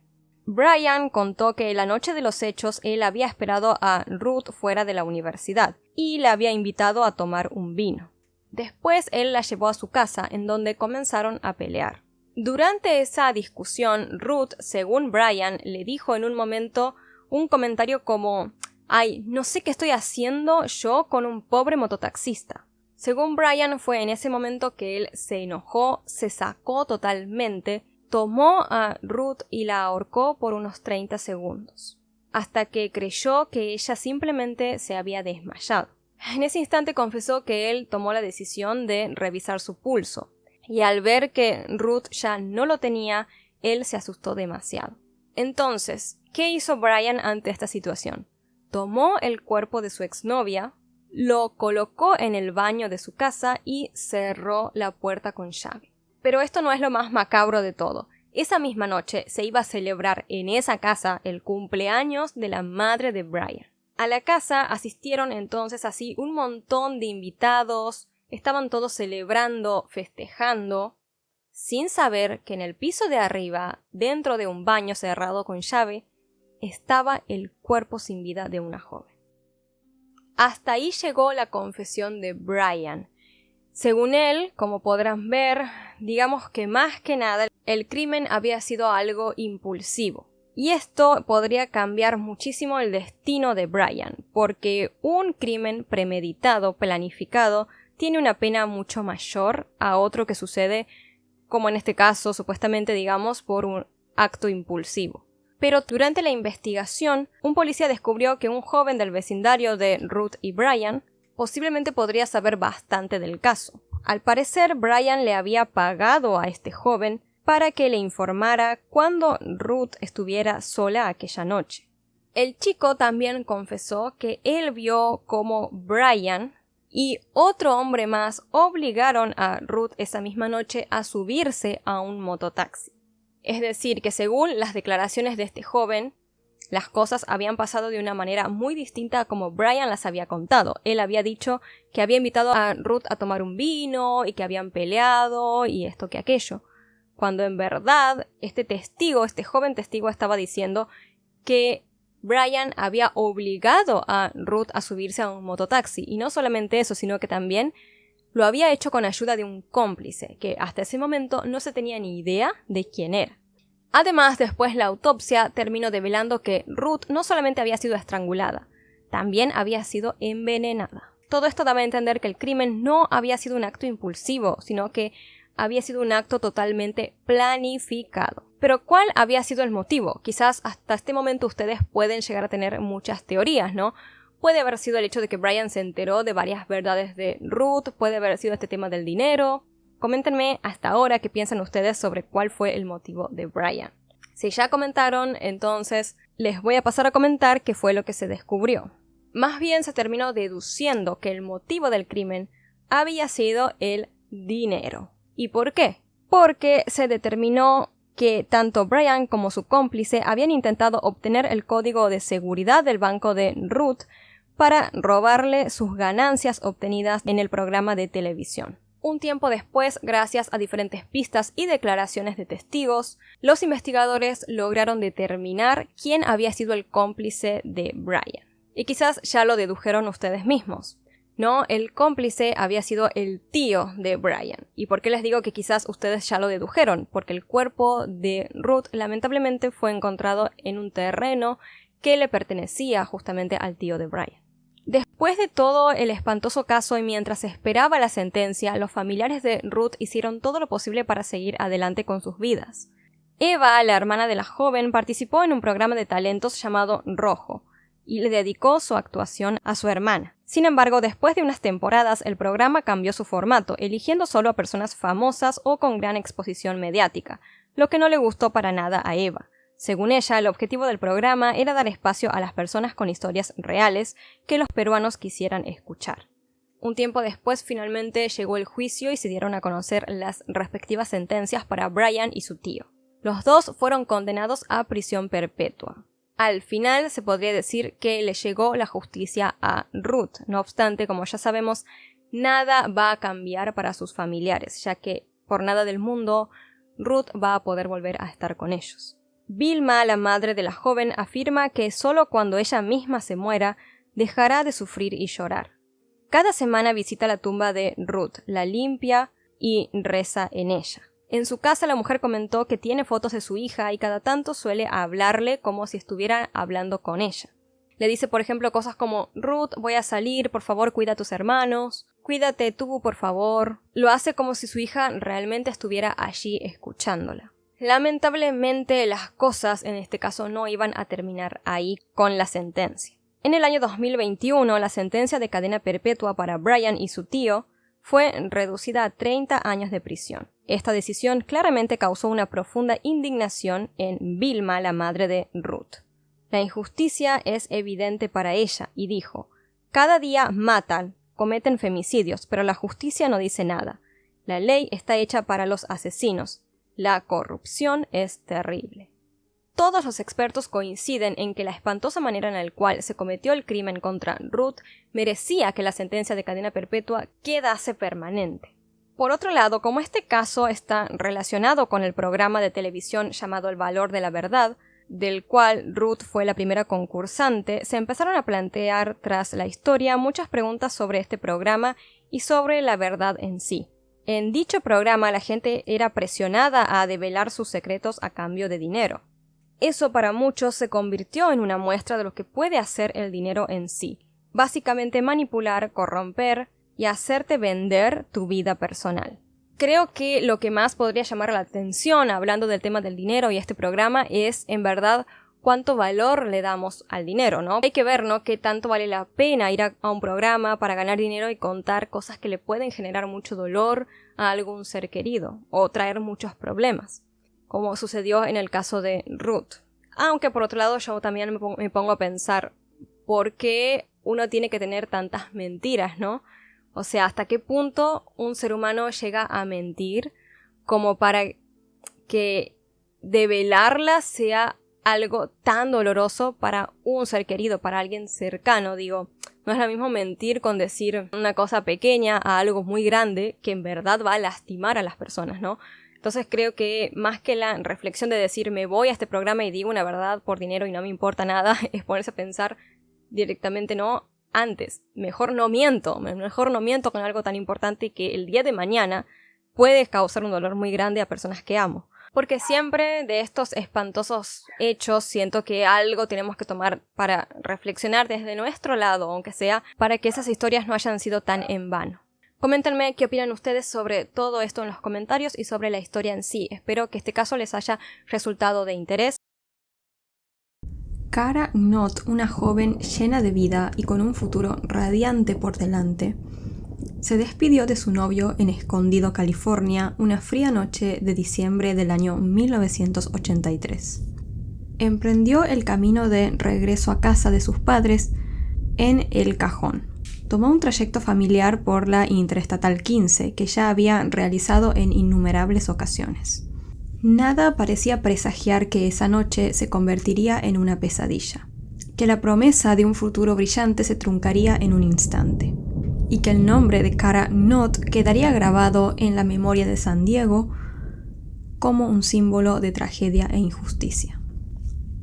Brian contó que la noche de los hechos él había esperado a Ruth fuera de la universidad y le había invitado a tomar un vino. Después él la llevó a su casa, en donde comenzaron a pelear. Durante esa discusión, Ruth, según Brian, le dijo en un momento un comentario como «Ay, no sé qué estoy haciendo yo con un pobre mototaxista». Según Brian, fue en ese momento que él se enojó, se sacó totalmente, tomó a Ruth y la ahorcó por unos 30 segundos, hasta que creyó que ella simplemente se había desmayado. En ese instante confesó que él tomó la decisión de revisar su pulso, y al ver que Ruth ya no lo tenía, él se asustó demasiado. Entonces, ¿qué hizo Brian ante esta situación? Tomó el cuerpo de su exnovia, lo colocó en el baño de su casa y cerró la puerta con llave. Pero esto no es lo más macabro de todo. Esa misma noche se iba a celebrar en esa casa el cumpleaños de la madre de Brian. A la casa asistieron entonces así un montón de invitados, estaban todos celebrando, festejando, sin saber que en el piso de arriba, dentro de un baño cerrado con llave, estaba el cuerpo sin vida de una joven. Hasta ahí llegó la confesión de Brian. Según él, como podrán ver, digamos que más que nada el crimen había sido algo impulsivo. Y esto podría cambiar muchísimo el destino de Brian, porque un crimen premeditado, planificado, tiene una pena mucho mayor a otro que sucede, como en este caso, supuestamente, digamos, por un acto impulsivo. Pero durante la investigación, un policía descubrió que un joven del vecindario de Ruth y Brian posiblemente podría saber bastante del caso. Al parecer, Brian le había pagado a este joven para que le informara cuando Ruth estuviera sola aquella noche. El chico también confesó que él vio cómo Brian y otro hombre más obligaron a Ruth esa misma noche a subirse a un mototaxi. Es decir, que según las declaraciones de este joven, las cosas habían pasado de una manera muy distinta a como Brian las había contado. Él había dicho que había invitado a Ruth a tomar un vino y que habían peleado y esto que aquello. Cuando en verdad este joven testigo estaba diciendo que Brian había obligado a Ruth a subirse a un mototaxi. Y no solamente eso, sino que también lo había hecho con ayuda de un cómplice, que hasta ese momento no se tenía ni idea de quién era. Además, después la autopsia terminó develando que Ruth no solamente había sido estrangulada, también había sido envenenada. Todo esto daba a entender que el crimen no había sido un acto impulsivo, sino que había sido un acto totalmente planificado. Pero ¿cuál había sido el motivo? Quizás hasta este momento ustedes pueden llegar a tener muchas teorías, ¿no? Puede haber sido el hecho de que Brian se enteró de varias verdades de Ruth, puede haber sido este tema del dinero. Coméntenme hasta ahora qué piensan ustedes sobre cuál fue el motivo de Brian. Si ya comentaron, entonces les voy a pasar a comentar qué fue lo que se descubrió. Más bien se terminó deduciendo que el motivo del crimen había sido el dinero. ¿Y por qué? Porque se determinó que tanto Brian como su cómplice habían intentado obtener el código de seguridad del banco de Ruth para robarle sus ganancias obtenidas en el programa de televisión. Un tiempo después, gracias a diferentes pistas y declaraciones de testigos, los investigadores lograron determinar quién había sido el cómplice de Brian. Y quizás ya lo dedujeron ustedes mismos. No, el cómplice había sido el tío de Brian. ¿Y por qué les digo que quizás ustedes ya lo dedujeron? Porque el cuerpo de Ruth lamentablemente fue encontrado en un terreno que le pertenecía justamente al tío de Brian. Después de todo el espantoso caso y mientras esperaba la sentencia, los familiares de Ruth hicieron todo lo posible para seguir adelante con sus vidas. Eva, la hermana de la joven, participó en un programa de talentos llamado Rojo y le dedicó su actuación a su hermana. Sin embargo, después de unas temporadas, el programa cambió su formato, eligiendo solo a personas famosas o con gran exposición mediática, lo que no le gustó para nada a Eva. Según ella, el objetivo del programa era dar espacio a las personas con historias reales que los peruanos quisieran escuchar. Un tiempo después, finalmente llegó el juicio y se dieron a conocer las respectivas sentencias para Brian y su tío. Los dos fueron condenados a prisión perpetua. Al final se podría decir que le llegó la justicia a Ruth. No obstante, como ya sabemos, nada va a cambiar para sus familiares, ya que por nada del mundo Ruth va a poder volver a estar con ellos. Vilma, la madre de la joven, afirma que solo cuando ella misma se muera dejará de sufrir y llorar. Cada semana visita la tumba de Ruth, la limpia y reza en ella. En su casa la mujer comentó que tiene fotos de su hija y cada tanto suele hablarle como si estuviera hablando con ella. Le dice, por ejemplo, cosas como: Ruth, voy a salir, por favor cuida a tus hermanos, cuídate tú, por favor. Lo hace como si su hija realmente estuviera allí escuchándola. Lamentablemente las cosas en este caso no iban a terminar ahí con la sentencia. En el año 2021 la sentencia de cadena perpetua para Brian y su tío fue reducida a 30 años de prisión. Esta decisión claramente causó una profunda indignación en Vilma, la madre de Ruth. La injusticia es evidente para ella y dijo: cada día matan, cometen femicidios, pero la justicia no dice nada. La ley está hecha para los asesinos. La corrupción es terrible. Todos los expertos coinciden en que la espantosa manera en la cual se cometió el crimen contra Ruth merecía que la sentencia de cadena perpetua quedase permanente. Por otro lado, como este caso está relacionado con el programa de televisión llamado El Valor de la Verdad, del cual Ruth fue la primera concursante, se empezaron a plantear tras la historia muchas preguntas sobre este programa y sobre la verdad en sí. En dicho programa la gente era presionada a develar sus secretos a cambio de dinero. Eso para muchos se convirtió en una muestra de lo que puede hacer el dinero en sí. Básicamente manipular, corromper y hacerte vender tu vida personal. Creo que lo que más podría llamar la atención hablando del tema del dinero y este programa es, en verdad, cuánto valor le damos al dinero, ¿no? Hay que ver, ¿no?, qué tanto vale la pena ir a un programa para ganar dinero y contar cosas que le pueden generar mucho dolor a algún ser querido o traer muchos problemas, como sucedió en el caso de Ruth. Aunque por otro lado yo también me pongo a pensar, ¿por qué uno tiene que tener tantas mentiras, no? O sea, ¿hasta qué punto un ser humano llega a mentir como para que develarla sea algo tan doloroso para un ser querido, para alguien cercano? Digo, no es lo mismo mentir con decir una cosa pequeña a algo muy grande que en verdad va a lastimar a las personas, ¿no? Entonces creo que más que la reflexión de decir me voy a este programa y digo una verdad por dinero y no me importa nada, es ponerse a pensar directamente, no, antes, mejor no miento con algo tan importante que el día de mañana puede causar un dolor muy grande a personas que amo. Porque siempre de estos espantosos hechos siento que algo tenemos que tomar para reflexionar desde nuestro lado, aunque sea para que esas historias no hayan sido tan en vano. Coméntenme qué opinan ustedes sobre todo esto en los comentarios y sobre la historia en sí. Espero que este caso les haya resultado de interés. Cara Knott, una joven llena de vida y con un futuro radiante por delante, se despidió de su novio en Escondido, California, una fría noche de diciembre del año 1983. Emprendió el camino de regreso a casa de sus padres en El Cajón. Tomó un trayecto familiar por la Interestatal 15 que ya había realizado en innumerables ocasiones. Nada parecía presagiar que esa noche se convertiría en una pesadilla, que la promesa de un futuro brillante se truncaría en un instante, y que el nombre de Cara Knott quedaría grabado en la memoria de San Diego como un símbolo de tragedia e injusticia.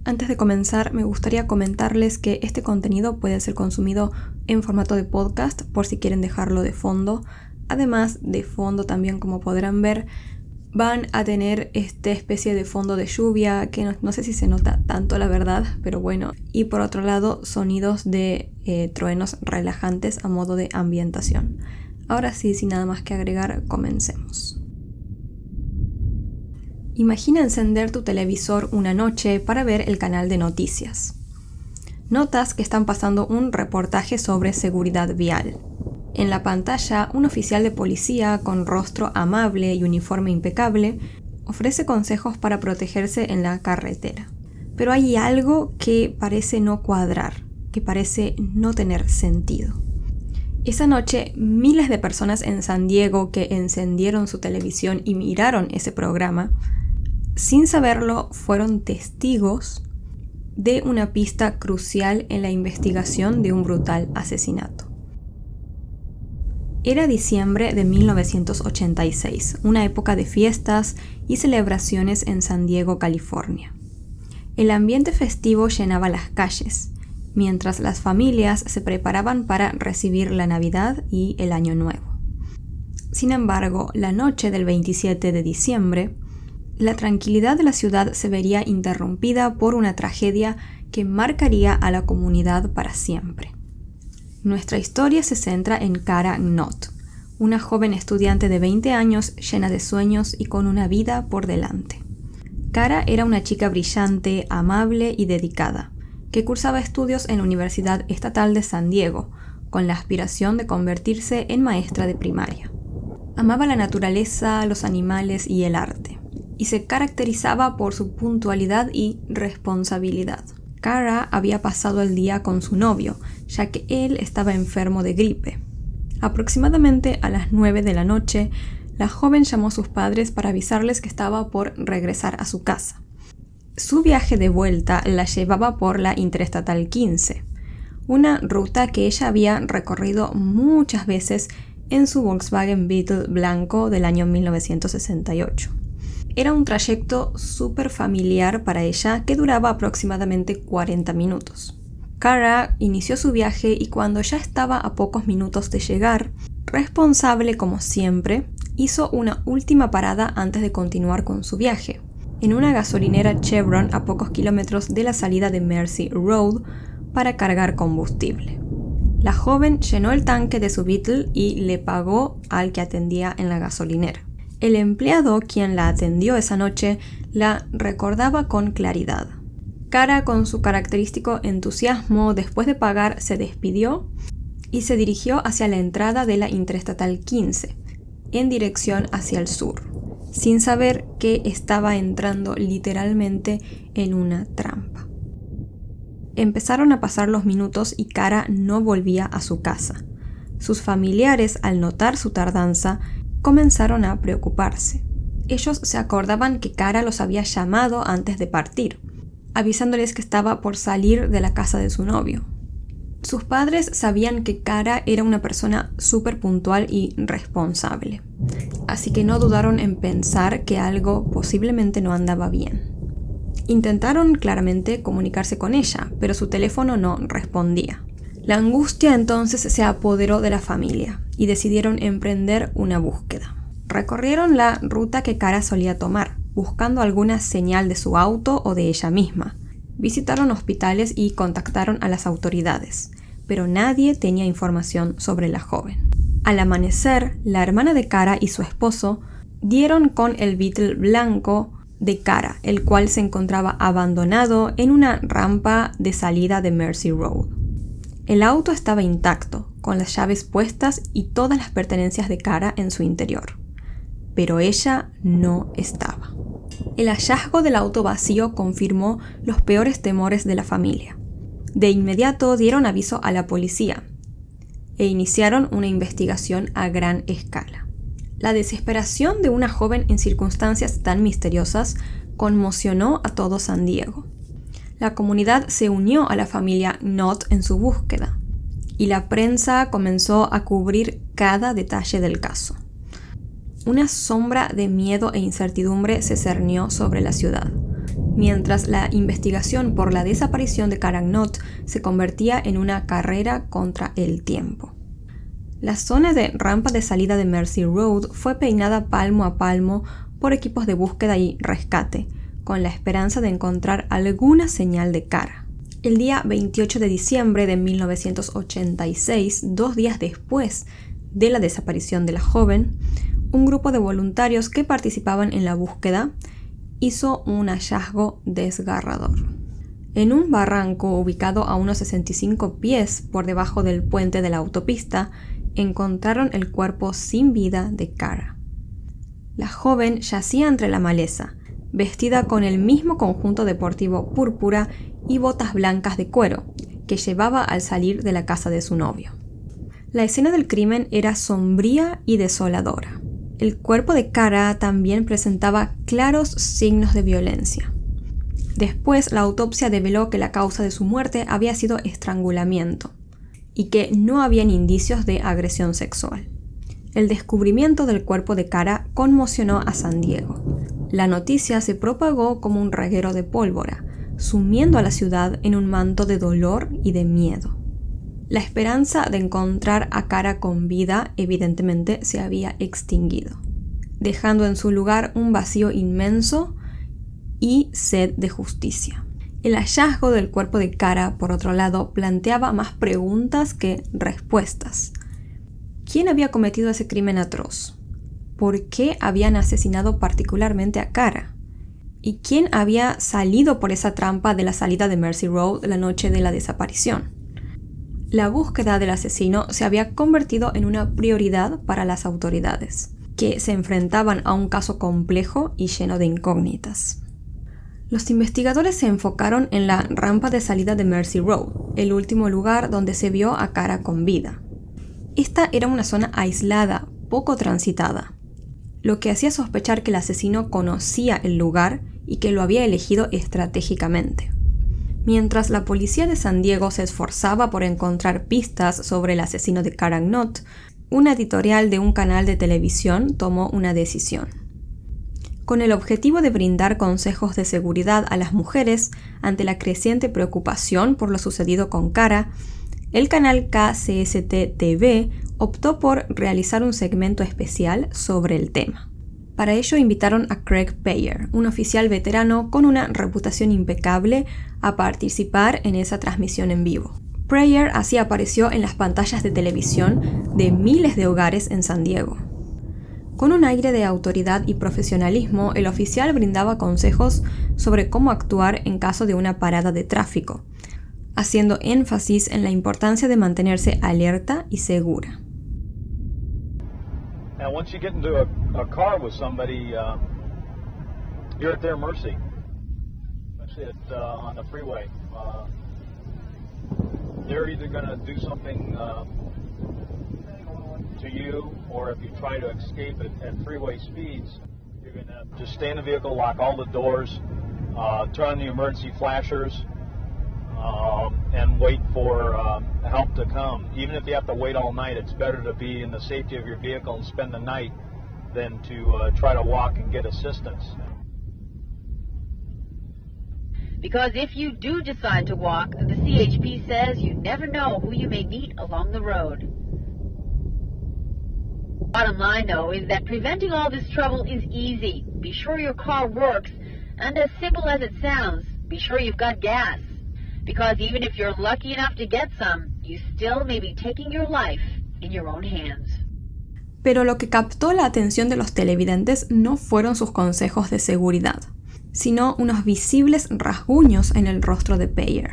Antes de comenzar, me gustaría comentarles que este contenido puede ser consumido en formato de podcast por si quieren dejarlo de fondo. Además, de fondo también, como podrán ver, van a tener esta especie de fondo de lluvia que no sé si se nota tanto, la verdad, pero bueno. Y por otro lado, sonidos de truenos relajantes a modo de ambientación. Ahora sí, sin nada más que agregar, comencemos. Imagina encender tu televisor una noche para ver el canal de noticias. Notas que están pasando un reportaje sobre seguridad vial. En la pantalla, un oficial de policía con rostro amable y uniforme impecable ofrece consejos para protegerse en la carretera. Pero hay algo que parece no cuadrar, que parece no tener sentido. Esa noche, miles de personas en San Diego que encendieron su televisión y miraron ese programa, sin saberlo, fueron testigos de una pista crucial en la investigación de un brutal asesinato. Era diciembre de 1986, una época de fiestas y celebraciones en San Diego, California. El ambiente festivo llenaba las calles, mientras las familias se preparaban para recibir la Navidad y el Año Nuevo. Sin embargo, la noche del 27 de diciembre, la tranquilidad de la ciudad se vería interrumpida por una tragedia que marcaría a la comunidad para siempre. Nuestra historia se centra en Cara Knott, una joven estudiante de 20 años llena de sueños y con una vida por delante. Cara era una chica brillante, amable y dedicada, que cursaba estudios en la Universidad Estatal de San Diego, con la aspiración de convertirse en maestra de primaria. Amaba la naturaleza, los animales y el arte, y se caracterizaba por su puntualidad y responsabilidad. Cara había pasado el día con su novio, ya que él estaba enfermo de gripe. Aproximadamente a las 9 de la noche, la joven llamó a sus padres para avisarles que estaba por regresar a su casa. Su viaje de vuelta la llevaba por la Interestatal 15, una ruta que ella había recorrido muchas veces en su Volkswagen Beetle blanco del año 1968. Era un trayecto súper familiar para ella que duraba aproximadamente 40 minutos. Cara inició su viaje y cuando ya estaba a pocos minutos de llegar, responsable como siempre, hizo una última parada antes de continuar con su viaje, en una gasolinera Chevron a pocos kilómetros de la salida de Mercy Road para cargar combustible. La joven llenó el tanque de su Beetle y le pagó al que atendía en la gasolinera. El empleado, quien la atendió esa noche, la recordaba con claridad. Cara, con su característico entusiasmo, después de pagar, se despidió y se dirigió hacia la entrada de la Interestatal 15, en dirección hacia el sur, sin saber que estaba entrando literalmente en una trampa. Empezaron a pasar los minutos y Cara no volvía a su casa. Sus familiares, al notar su tardanza, comenzaron a preocuparse. Ellos se acordaban que Cara los había llamado antes de partir, avisándoles que estaba por salir de la casa de su novio. Sus padres sabían que Cara era una persona súper puntual y responsable, así que no dudaron en pensar que algo posiblemente no andaba bien. Intentaron claramente comunicarse con ella, pero su teléfono no respondía. La angustia entonces se apoderó de la familia y decidieron emprender una búsqueda. Recorrieron la ruta que Cara solía tomar, buscando alguna señal de su auto o de ella misma. Visitaron hospitales y contactaron a las autoridades, pero nadie tenía información sobre la joven. Al amanecer, la hermana de Cara y su esposo dieron con el Beetle blanco de Cara, el cual se encontraba abandonado en una rampa de salida de Mersey Road. El auto estaba intacto, con las llaves puestas y todas las pertenencias de Cara en su interior. Pero ella no estaba. El hallazgo del auto vacío confirmó los peores temores de la familia. De inmediato dieron aviso a la policía e iniciaron una investigación a gran escala. La desesperación de una joven en circunstancias tan misteriosas conmocionó a todo San Diego. La comunidad se unió a la familia Knott en su búsqueda, y la prensa comenzó a cubrir cada detalle del caso. Una sombra de miedo e incertidumbre se cernió sobre la ciudad, mientras la investigación por la desaparición de Cara Knott se convertía en una carrera contra el tiempo. La zona de rampa de salida de Mersey Road fue peinada palmo a palmo por equipos de búsqueda y rescate, con la esperanza de encontrar alguna señal de Cara. El día 28 de diciembre de 1986, 2 días después de la desaparición de la joven, un grupo de voluntarios que participaban en la búsqueda hizo un hallazgo desgarrador. En un barranco ubicado a unos 65 pies por debajo del puente de la autopista, encontraron el cuerpo sin vida de Cara. La joven yacía entre la maleza, vestida con el mismo conjunto deportivo púrpura y botas blancas de cuero que llevaba al salir de la casa de su novio. La escena del crimen era sombría y desoladora. El cuerpo de Cara también presentaba claros signos de violencia. Después, la autopsia develó que la causa de su muerte había sido estrangulamiento y que no habían indicios de agresión sexual. El descubrimiento del cuerpo de Cara conmocionó a San Diego. La noticia se propagó como un reguero de pólvora, sumiendo a la ciudad en un manto de dolor y de miedo. La esperanza de encontrar a Cara con vida evidentemente se había extinguido, dejando en su lugar un vacío inmenso y sed de justicia. El hallazgo del cuerpo de Cara, por otro lado, planteaba más preguntas que respuestas. ¿Quién había cometido ese crimen atroz? ¿Por qué habían asesinado particularmente a Cara? ¿Y quién había salido por esa trampa de la salida de Mersey Road la noche de la desaparición? La búsqueda del asesino se había convertido en una prioridad para las autoridades, que se enfrentaban a un caso complejo y lleno de incógnitas. Los investigadores se enfocaron en la rampa de salida de Mersey Road, el último lugar donde se vio a Cara con vida. Esta era una zona aislada, poco transitada, lo que hacía sospechar que el asesino conocía el lugar y que lo había elegido estratégicamente. Mientras la policía de San Diego se esforzaba por encontrar pistas sobre el asesino de Cara Knott, una editorial de un canal de televisión tomó una decisión. Con el objetivo de brindar consejos de seguridad a las mujeres ante la creciente preocupación por lo sucedido con Cara, el canal KCST-TV optó por realizar un segmento especial sobre el tema. Para ello invitaron a Craig Payer, un oficial veterano con una reputación impecable, a participar en esa transmisión en vivo. Payer así apareció en las pantallas de televisión de miles de hogares en San Diego. Con un aire de autoridad y profesionalismo, el oficial brindaba consejos sobre cómo actuar en caso de una parada de tráfico, haciendo énfasis en la importancia de mantenerse alerta y segura. Now, once you get into a car with somebody, you're at their mercy, especially on the freeway. They're either going to do something to you, or if you try to escape at freeway speeds, you're going to just stay in the vehicle, lock all the doors, turn on the emergency flashers, and wait for help to come. Even if you have to wait all night, it's better to be in the safety of your vehicle and spend the night than to try to walk and get assistance. Because if you do decide to walk, the CHP says you never know who you may meet along the road. Bottom line, though, is that preventing all this trouble is easy. Be sure your car works, and as simple as it sounds, be sure you've got gas. Because even if you're lucky enough to get some, you still may be taking your life in your own hands. Pero lo que captó la atención de los televidentes no fueron sus consejos de seguridad, sino unos visibles rasguños en el rostro de Payer.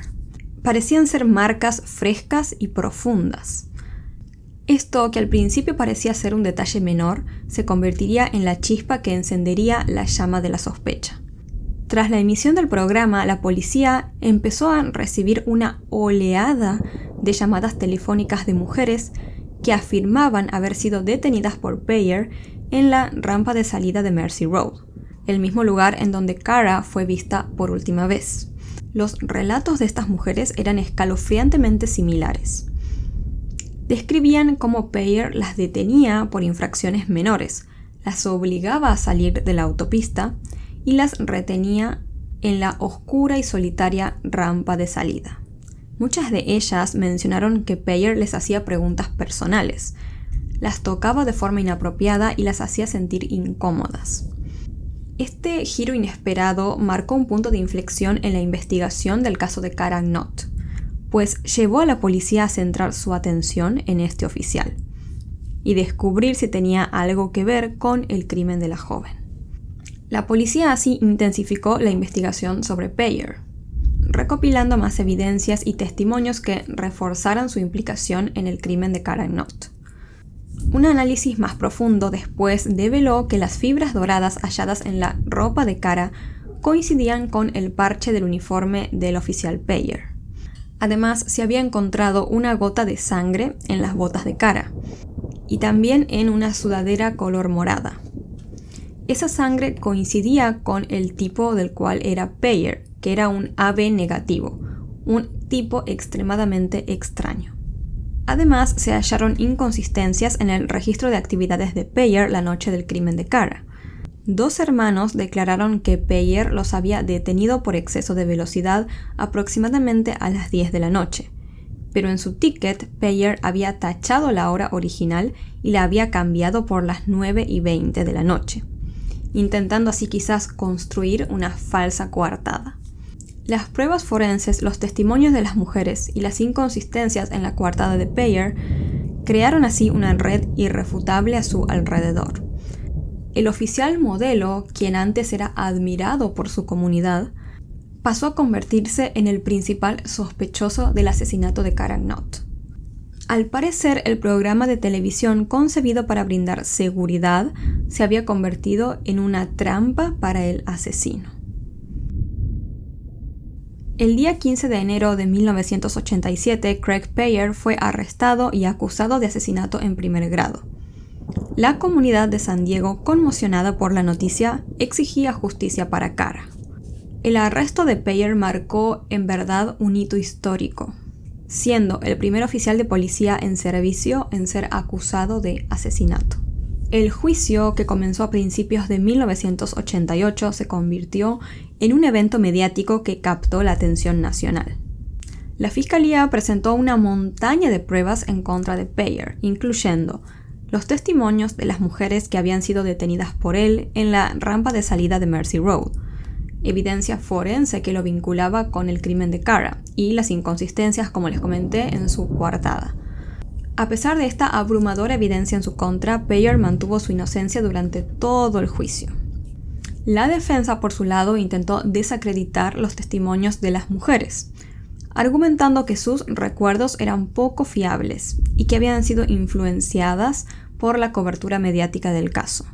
Parecían ser marcas frescas y profundas. Esto, que al principio parecía ser un detalle menor, se convertiría en la chispa que encendería la llama de la sospecha. Tras la emisión del programa, la policía empezó a recibir una oleada de llamadas telefónicas de mujeres que afirmaban haber sido detenidas por Payer en la rampa de salida de Mersey Road, el mismo lugar en donde Cara fue vista por última vez. Los relatos de estas mujeres eran escalofriantemente similares. Describían cómo Payer las detenía por infracciones menores, las obligaba a salir de la autopista y las retenía en la oscura y solitaria rampa de salida. Muchas de ellas mencionaron que Payer les hacía preguntas personales, las tocaba de forma inapropiada y las hacía sentir incómodas. Este giro inesperado marcó un punto de inflexión en la investigación del caso de Cara Knott, pues llevó a la policía a centrar su atención en este oficial y descubrir si tenía algo que ver con el crimen de la joven. La policía así intensificó la investigación sobre Payer, recopilando más evidencias y testimonios que reforzaran su implicación en el crimen de Cara Knott. Un análisis más profundo después develó que las fibras doradas halladas en la ropa de Cara coincidían con el parche del uniforme del oficial Payer. Además, se había encontrado una gota de sangre en las botas de Cara y también en una sudadera color morada. Esa sangre coincidía con el tipo del cual era Payer, que era un AB negativo, un tipo extremadamente extraño. Además, se hallaron inconsistencias en el registro de actividades de Payer la noche del crimen de Cara. 2 hermanos declararon que Payer los había detenido por exceso de velocidad aproximadamente a las 10 de la noche, pero en su ticket Payer había tachado la hora original y la había cambiado por las 9:20 de la noche, intentando así quizás construir una falsa coartada. Las pruebas forenses, los testimonios de las mujeres y las inconsistencias en la coartada de Payer crearon así una red irrefutable a su alrededor. El oficial modelo, quien antes era admirado por su comunidad, pasó a convertirse en el principal sospechoso del asesinato de Cara Knott. Al parecer, el programa de televisión concebido para brindar seguridad se había convertido en una trampa para el asesino. El día 15 de enero de 1987, Craig Payer fue arrestado y acusado de asesinato en primer grado. La comunidad de San Diego, conmocionada por la noticia, exigía justicia para Cara. El arresto de Payer marcó en verdad un hito histórico, siendo el primer oficial de policía en servicio en ser acusado de asesinato. El juicio, que comenzó a principios de 1988, se convirtió en un evento mediático que captó la atención nacional. La fiscalía presentó una montaña de pruebas en contra de Payer, incluyendo los testimonios de las mujeres que habían sido detenidas por él en la rampa de salida de Mersey Road, evidencia forense que lo vinculaba con el crimen de Cara y las inconsistencias, como les comenté, en su coartada. A pesar de esta abrumadora evidencia en su contra, Payer mantuvo su inocencia durante todo el juicio. La defensa, por su lado, intentó desacreditar los testimonios de las mujeres, argumentando que sus recuerdos eran poco fiables y que habían sido influenciadas por la cobertura mediática del caso.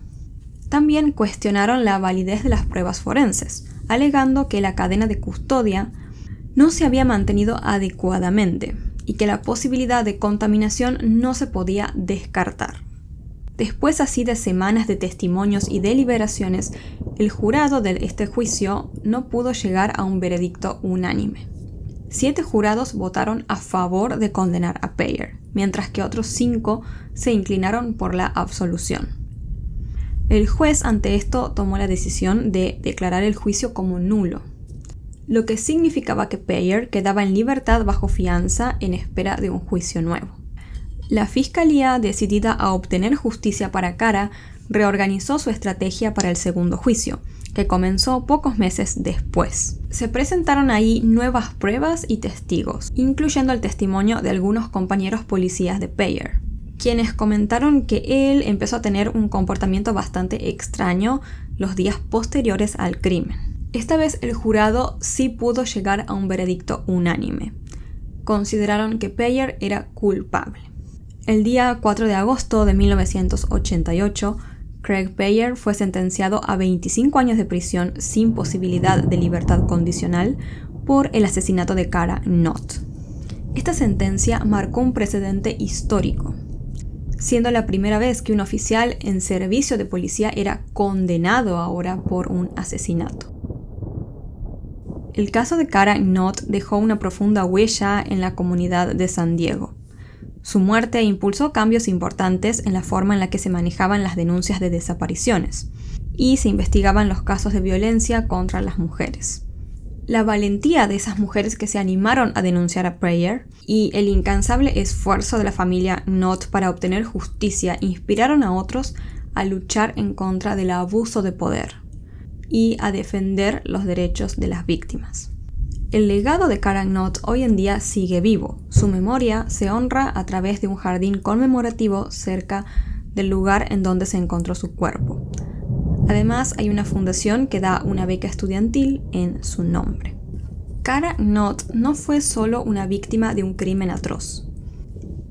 También cuestionaron la validez de las pruebas forenses, alegando que la cadena de custodia no se había mantenido adecuadamente y que la posibilidad de contaminación no se podía descartar. Después así de semanas de testimonios y deliberaciones, el jurado de este juicio no pudo llegar a un veredicto unánime. 7 jurados votaron a favor de condenar a Payer, mientras que otros 5 se inclinaron por la absolución. El juez ante esto tomó la decisión de declarar el juicio como nulo, lo que significaba que Payer quedaba en libertad bajo fianza en espera de un juicio nuevo. La fiscalía, decidida a obtener justicia para Cara, reorganizó su estrategia para el segundo juicio, que comenzó pocos meses después. Se presentaron ahí nuevas pruebas y testigos, incluyendo el testimonio de algunos compañeros policías de Payer. quienes comentaron que él empezó a tener un comportamiento bastante extraño los días posteriores al crimen. Esta vez el jurado sí pudo llegar a un veredicto unánime. Consideraron que Payer era culpable. El día 4 de agosto de 1988, Craig Payer fue sentenciado a 25 años de prisión sin posibilidad de libertad condicional por el asesinato de Cara Knott. Esta sentencia marcó un precedente histórico, siendo la primera vez que un oficial en servicio de policía era condenado ahora por un asesinato. El caso de Cara Knott dejó una profunda huella en la comunidad de San Diego. Su muerte impulsó cambios importantes en la forma en la que se manejaban las denuncias de desapariciones y se investigaban los casos de violencia contra las mujeres. La valentía de esas mujeres que se animaron a denunciar a Payer y el incansable esfuerzo de la familia Knott para obtener justicia inspiraron a otros a luchar en contra del abuso de poder y a defender los derechos de las víctimas. El legado de Cara Knott hoy en día sigue vivo. Su memoria se honra a través de un jardín conmemorativo cerca del lugar en donde se encontró su cuerpo. Además, hay una fundación que da una beca estudiantil en su nombre. Cara Knott no fue solo una víctima de un crimen atroz,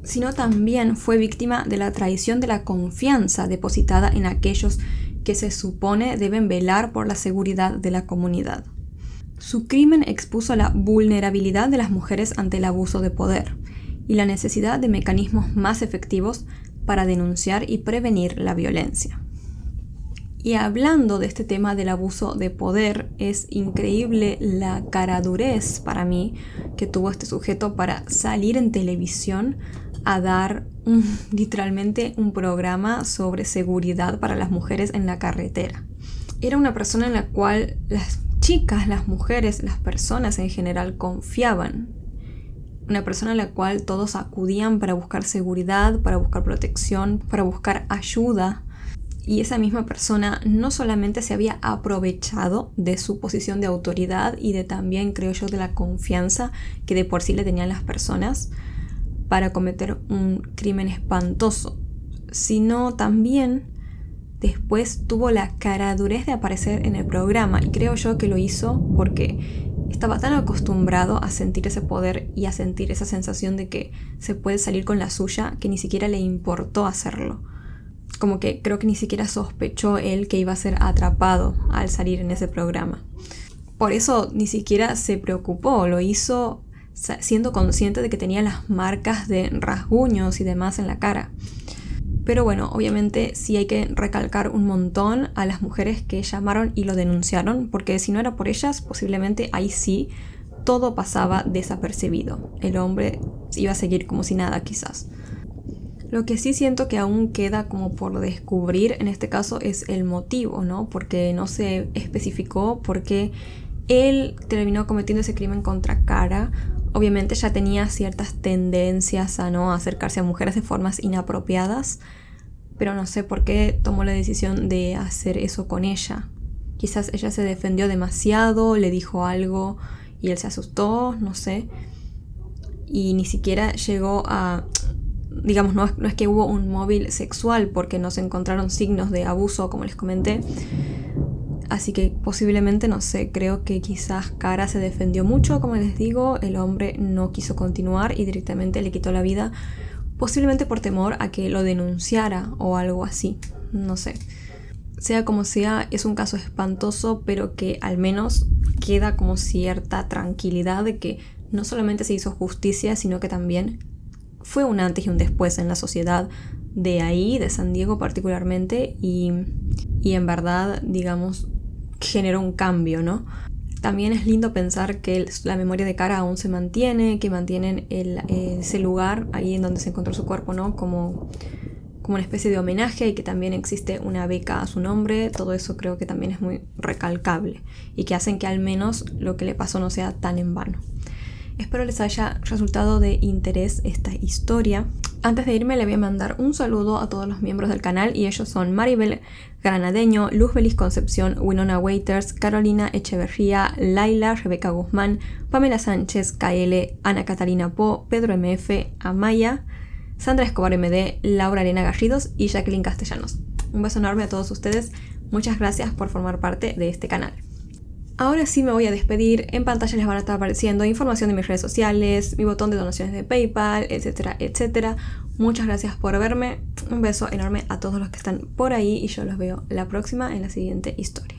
sino también fue víctima de la traición de la confianza depositada en aquellos que se supone deben velar por la seguridad de la comunidad. Su crimen expuso la vulnerabilidad de las mujeres ante el abuso de poder y la necesidad de mecanismos más efectivos para denunciar y prevenir la violencia. Y hablando de este tema del abuso de poder, es increíble la caradurez para mí que tuvo este sujeto para salir en televisión a dar literalmente un programa sobre seguridad para las mujeres en la carretera. Era una persona en la cual las chicas, las mujeres, las personas en general confiaban. Una persona en la cual todos acudían para buscar seguridad, para buscar protección, para buscar ayuda. Y esa misma persona no solamente se había aprovechado de su posición de autoridad y de también, creo yo, de la confianza que de por sí le tenían las personas para cometer un crimen espantoso, sino también después tuvo la caradurez de aparecer en el programa, y creo yo que lo hizo porque estaba tan acostumbrado a sentir ese poder y a sentir esa sensación de que se puede salir con la suya que ni siquiera le importó hacerlo. Como que creo que ni siquiera sospechó él que iba a ser atrapado al salir en ese programa. Por eso ni siquiera se preocupó, lo hizo siendo consciente de que tenía las marcas de rasguños y demás en la cara. Pero bueno, obviamente sí hay que recalcar un montón a las mujeres que llamaron y lo denunciaron, porque si no era por ellas, posiblemente ahí sí todo pasaba desapercibido. El hombre iba a seguir como si nada quizás. Lo que sí siento que aún queda como por descubrir en este caso es el motivo, ¿no? Porque no se especificó por qué él terminó cometiendo ese crimen contra Cara. Obviamente ya tenía ciertas tendencias a no acercarse a mujeres de formas inapropiadas, pero no sé por qué tomó la decisión de hacer eso con ella. Quizás ella se defendió demasiado, le dijo algo y él se asustó, no sé. Y ni siquiera llegó a... Digamos, no es que hubo un móvil sexual porque no se encontraron signos de abuso, como les comenté. Así que posiblemente, no sé, creo que quizás Cara se defendió mucho, como les digo, el hombre no quiso continuar y directamente le quitó la vida, posiblemente por temor a que lo denunciara o algo así, no sé. Sea como sea, es un caso espantoso, pero que al menos queda como cierta tranquilidad de que no solamente se hizo justicia, sino que también fue un antes y un después en la sociedad de ahí, de San Diego particularmente, y en verdad, digamos, generó un cambio, ¿no? También es lindo pensar que la memoria de Cara aún se mantiene, que mantienen ese lugar ahí en donde se encontró su cuerpo, ¿no? Como una especie de homenaje, y que también existe una beca a su nombre. Todo eso creo que también es muy recalcable y que hacen que al menos lo que le pasó no sea tan en vano. Espero les haya resultado de interés esta historia. Antes de irme le voy a mandar un saludo a todos los miembros del canal, y ellos son Maribel Granadeño, Luz Belis Concepción, Winona Waiters, Carolina Echeverría, Laila, Rebeca Guzmán, Pamela Sánchez, KL, Ana Catalina Po, Pedro MF, Amaya, Sandra Escobar MD, Laura Elena Garridos y Jacqueline Castellanos. Un beso enorme a todos ustedes. Muchas gracias por formar parte de este canal. Ahora sí me voy a despedir. En pantalla les van a estar apareciendo información de mis redes sociales, mi botón de donaciones de PayPal, etcétera, etcétera. Muchas gracias por verme. Un beso enorme a todos los que están por ahí y yo los veo la próxima en la siguiente historia.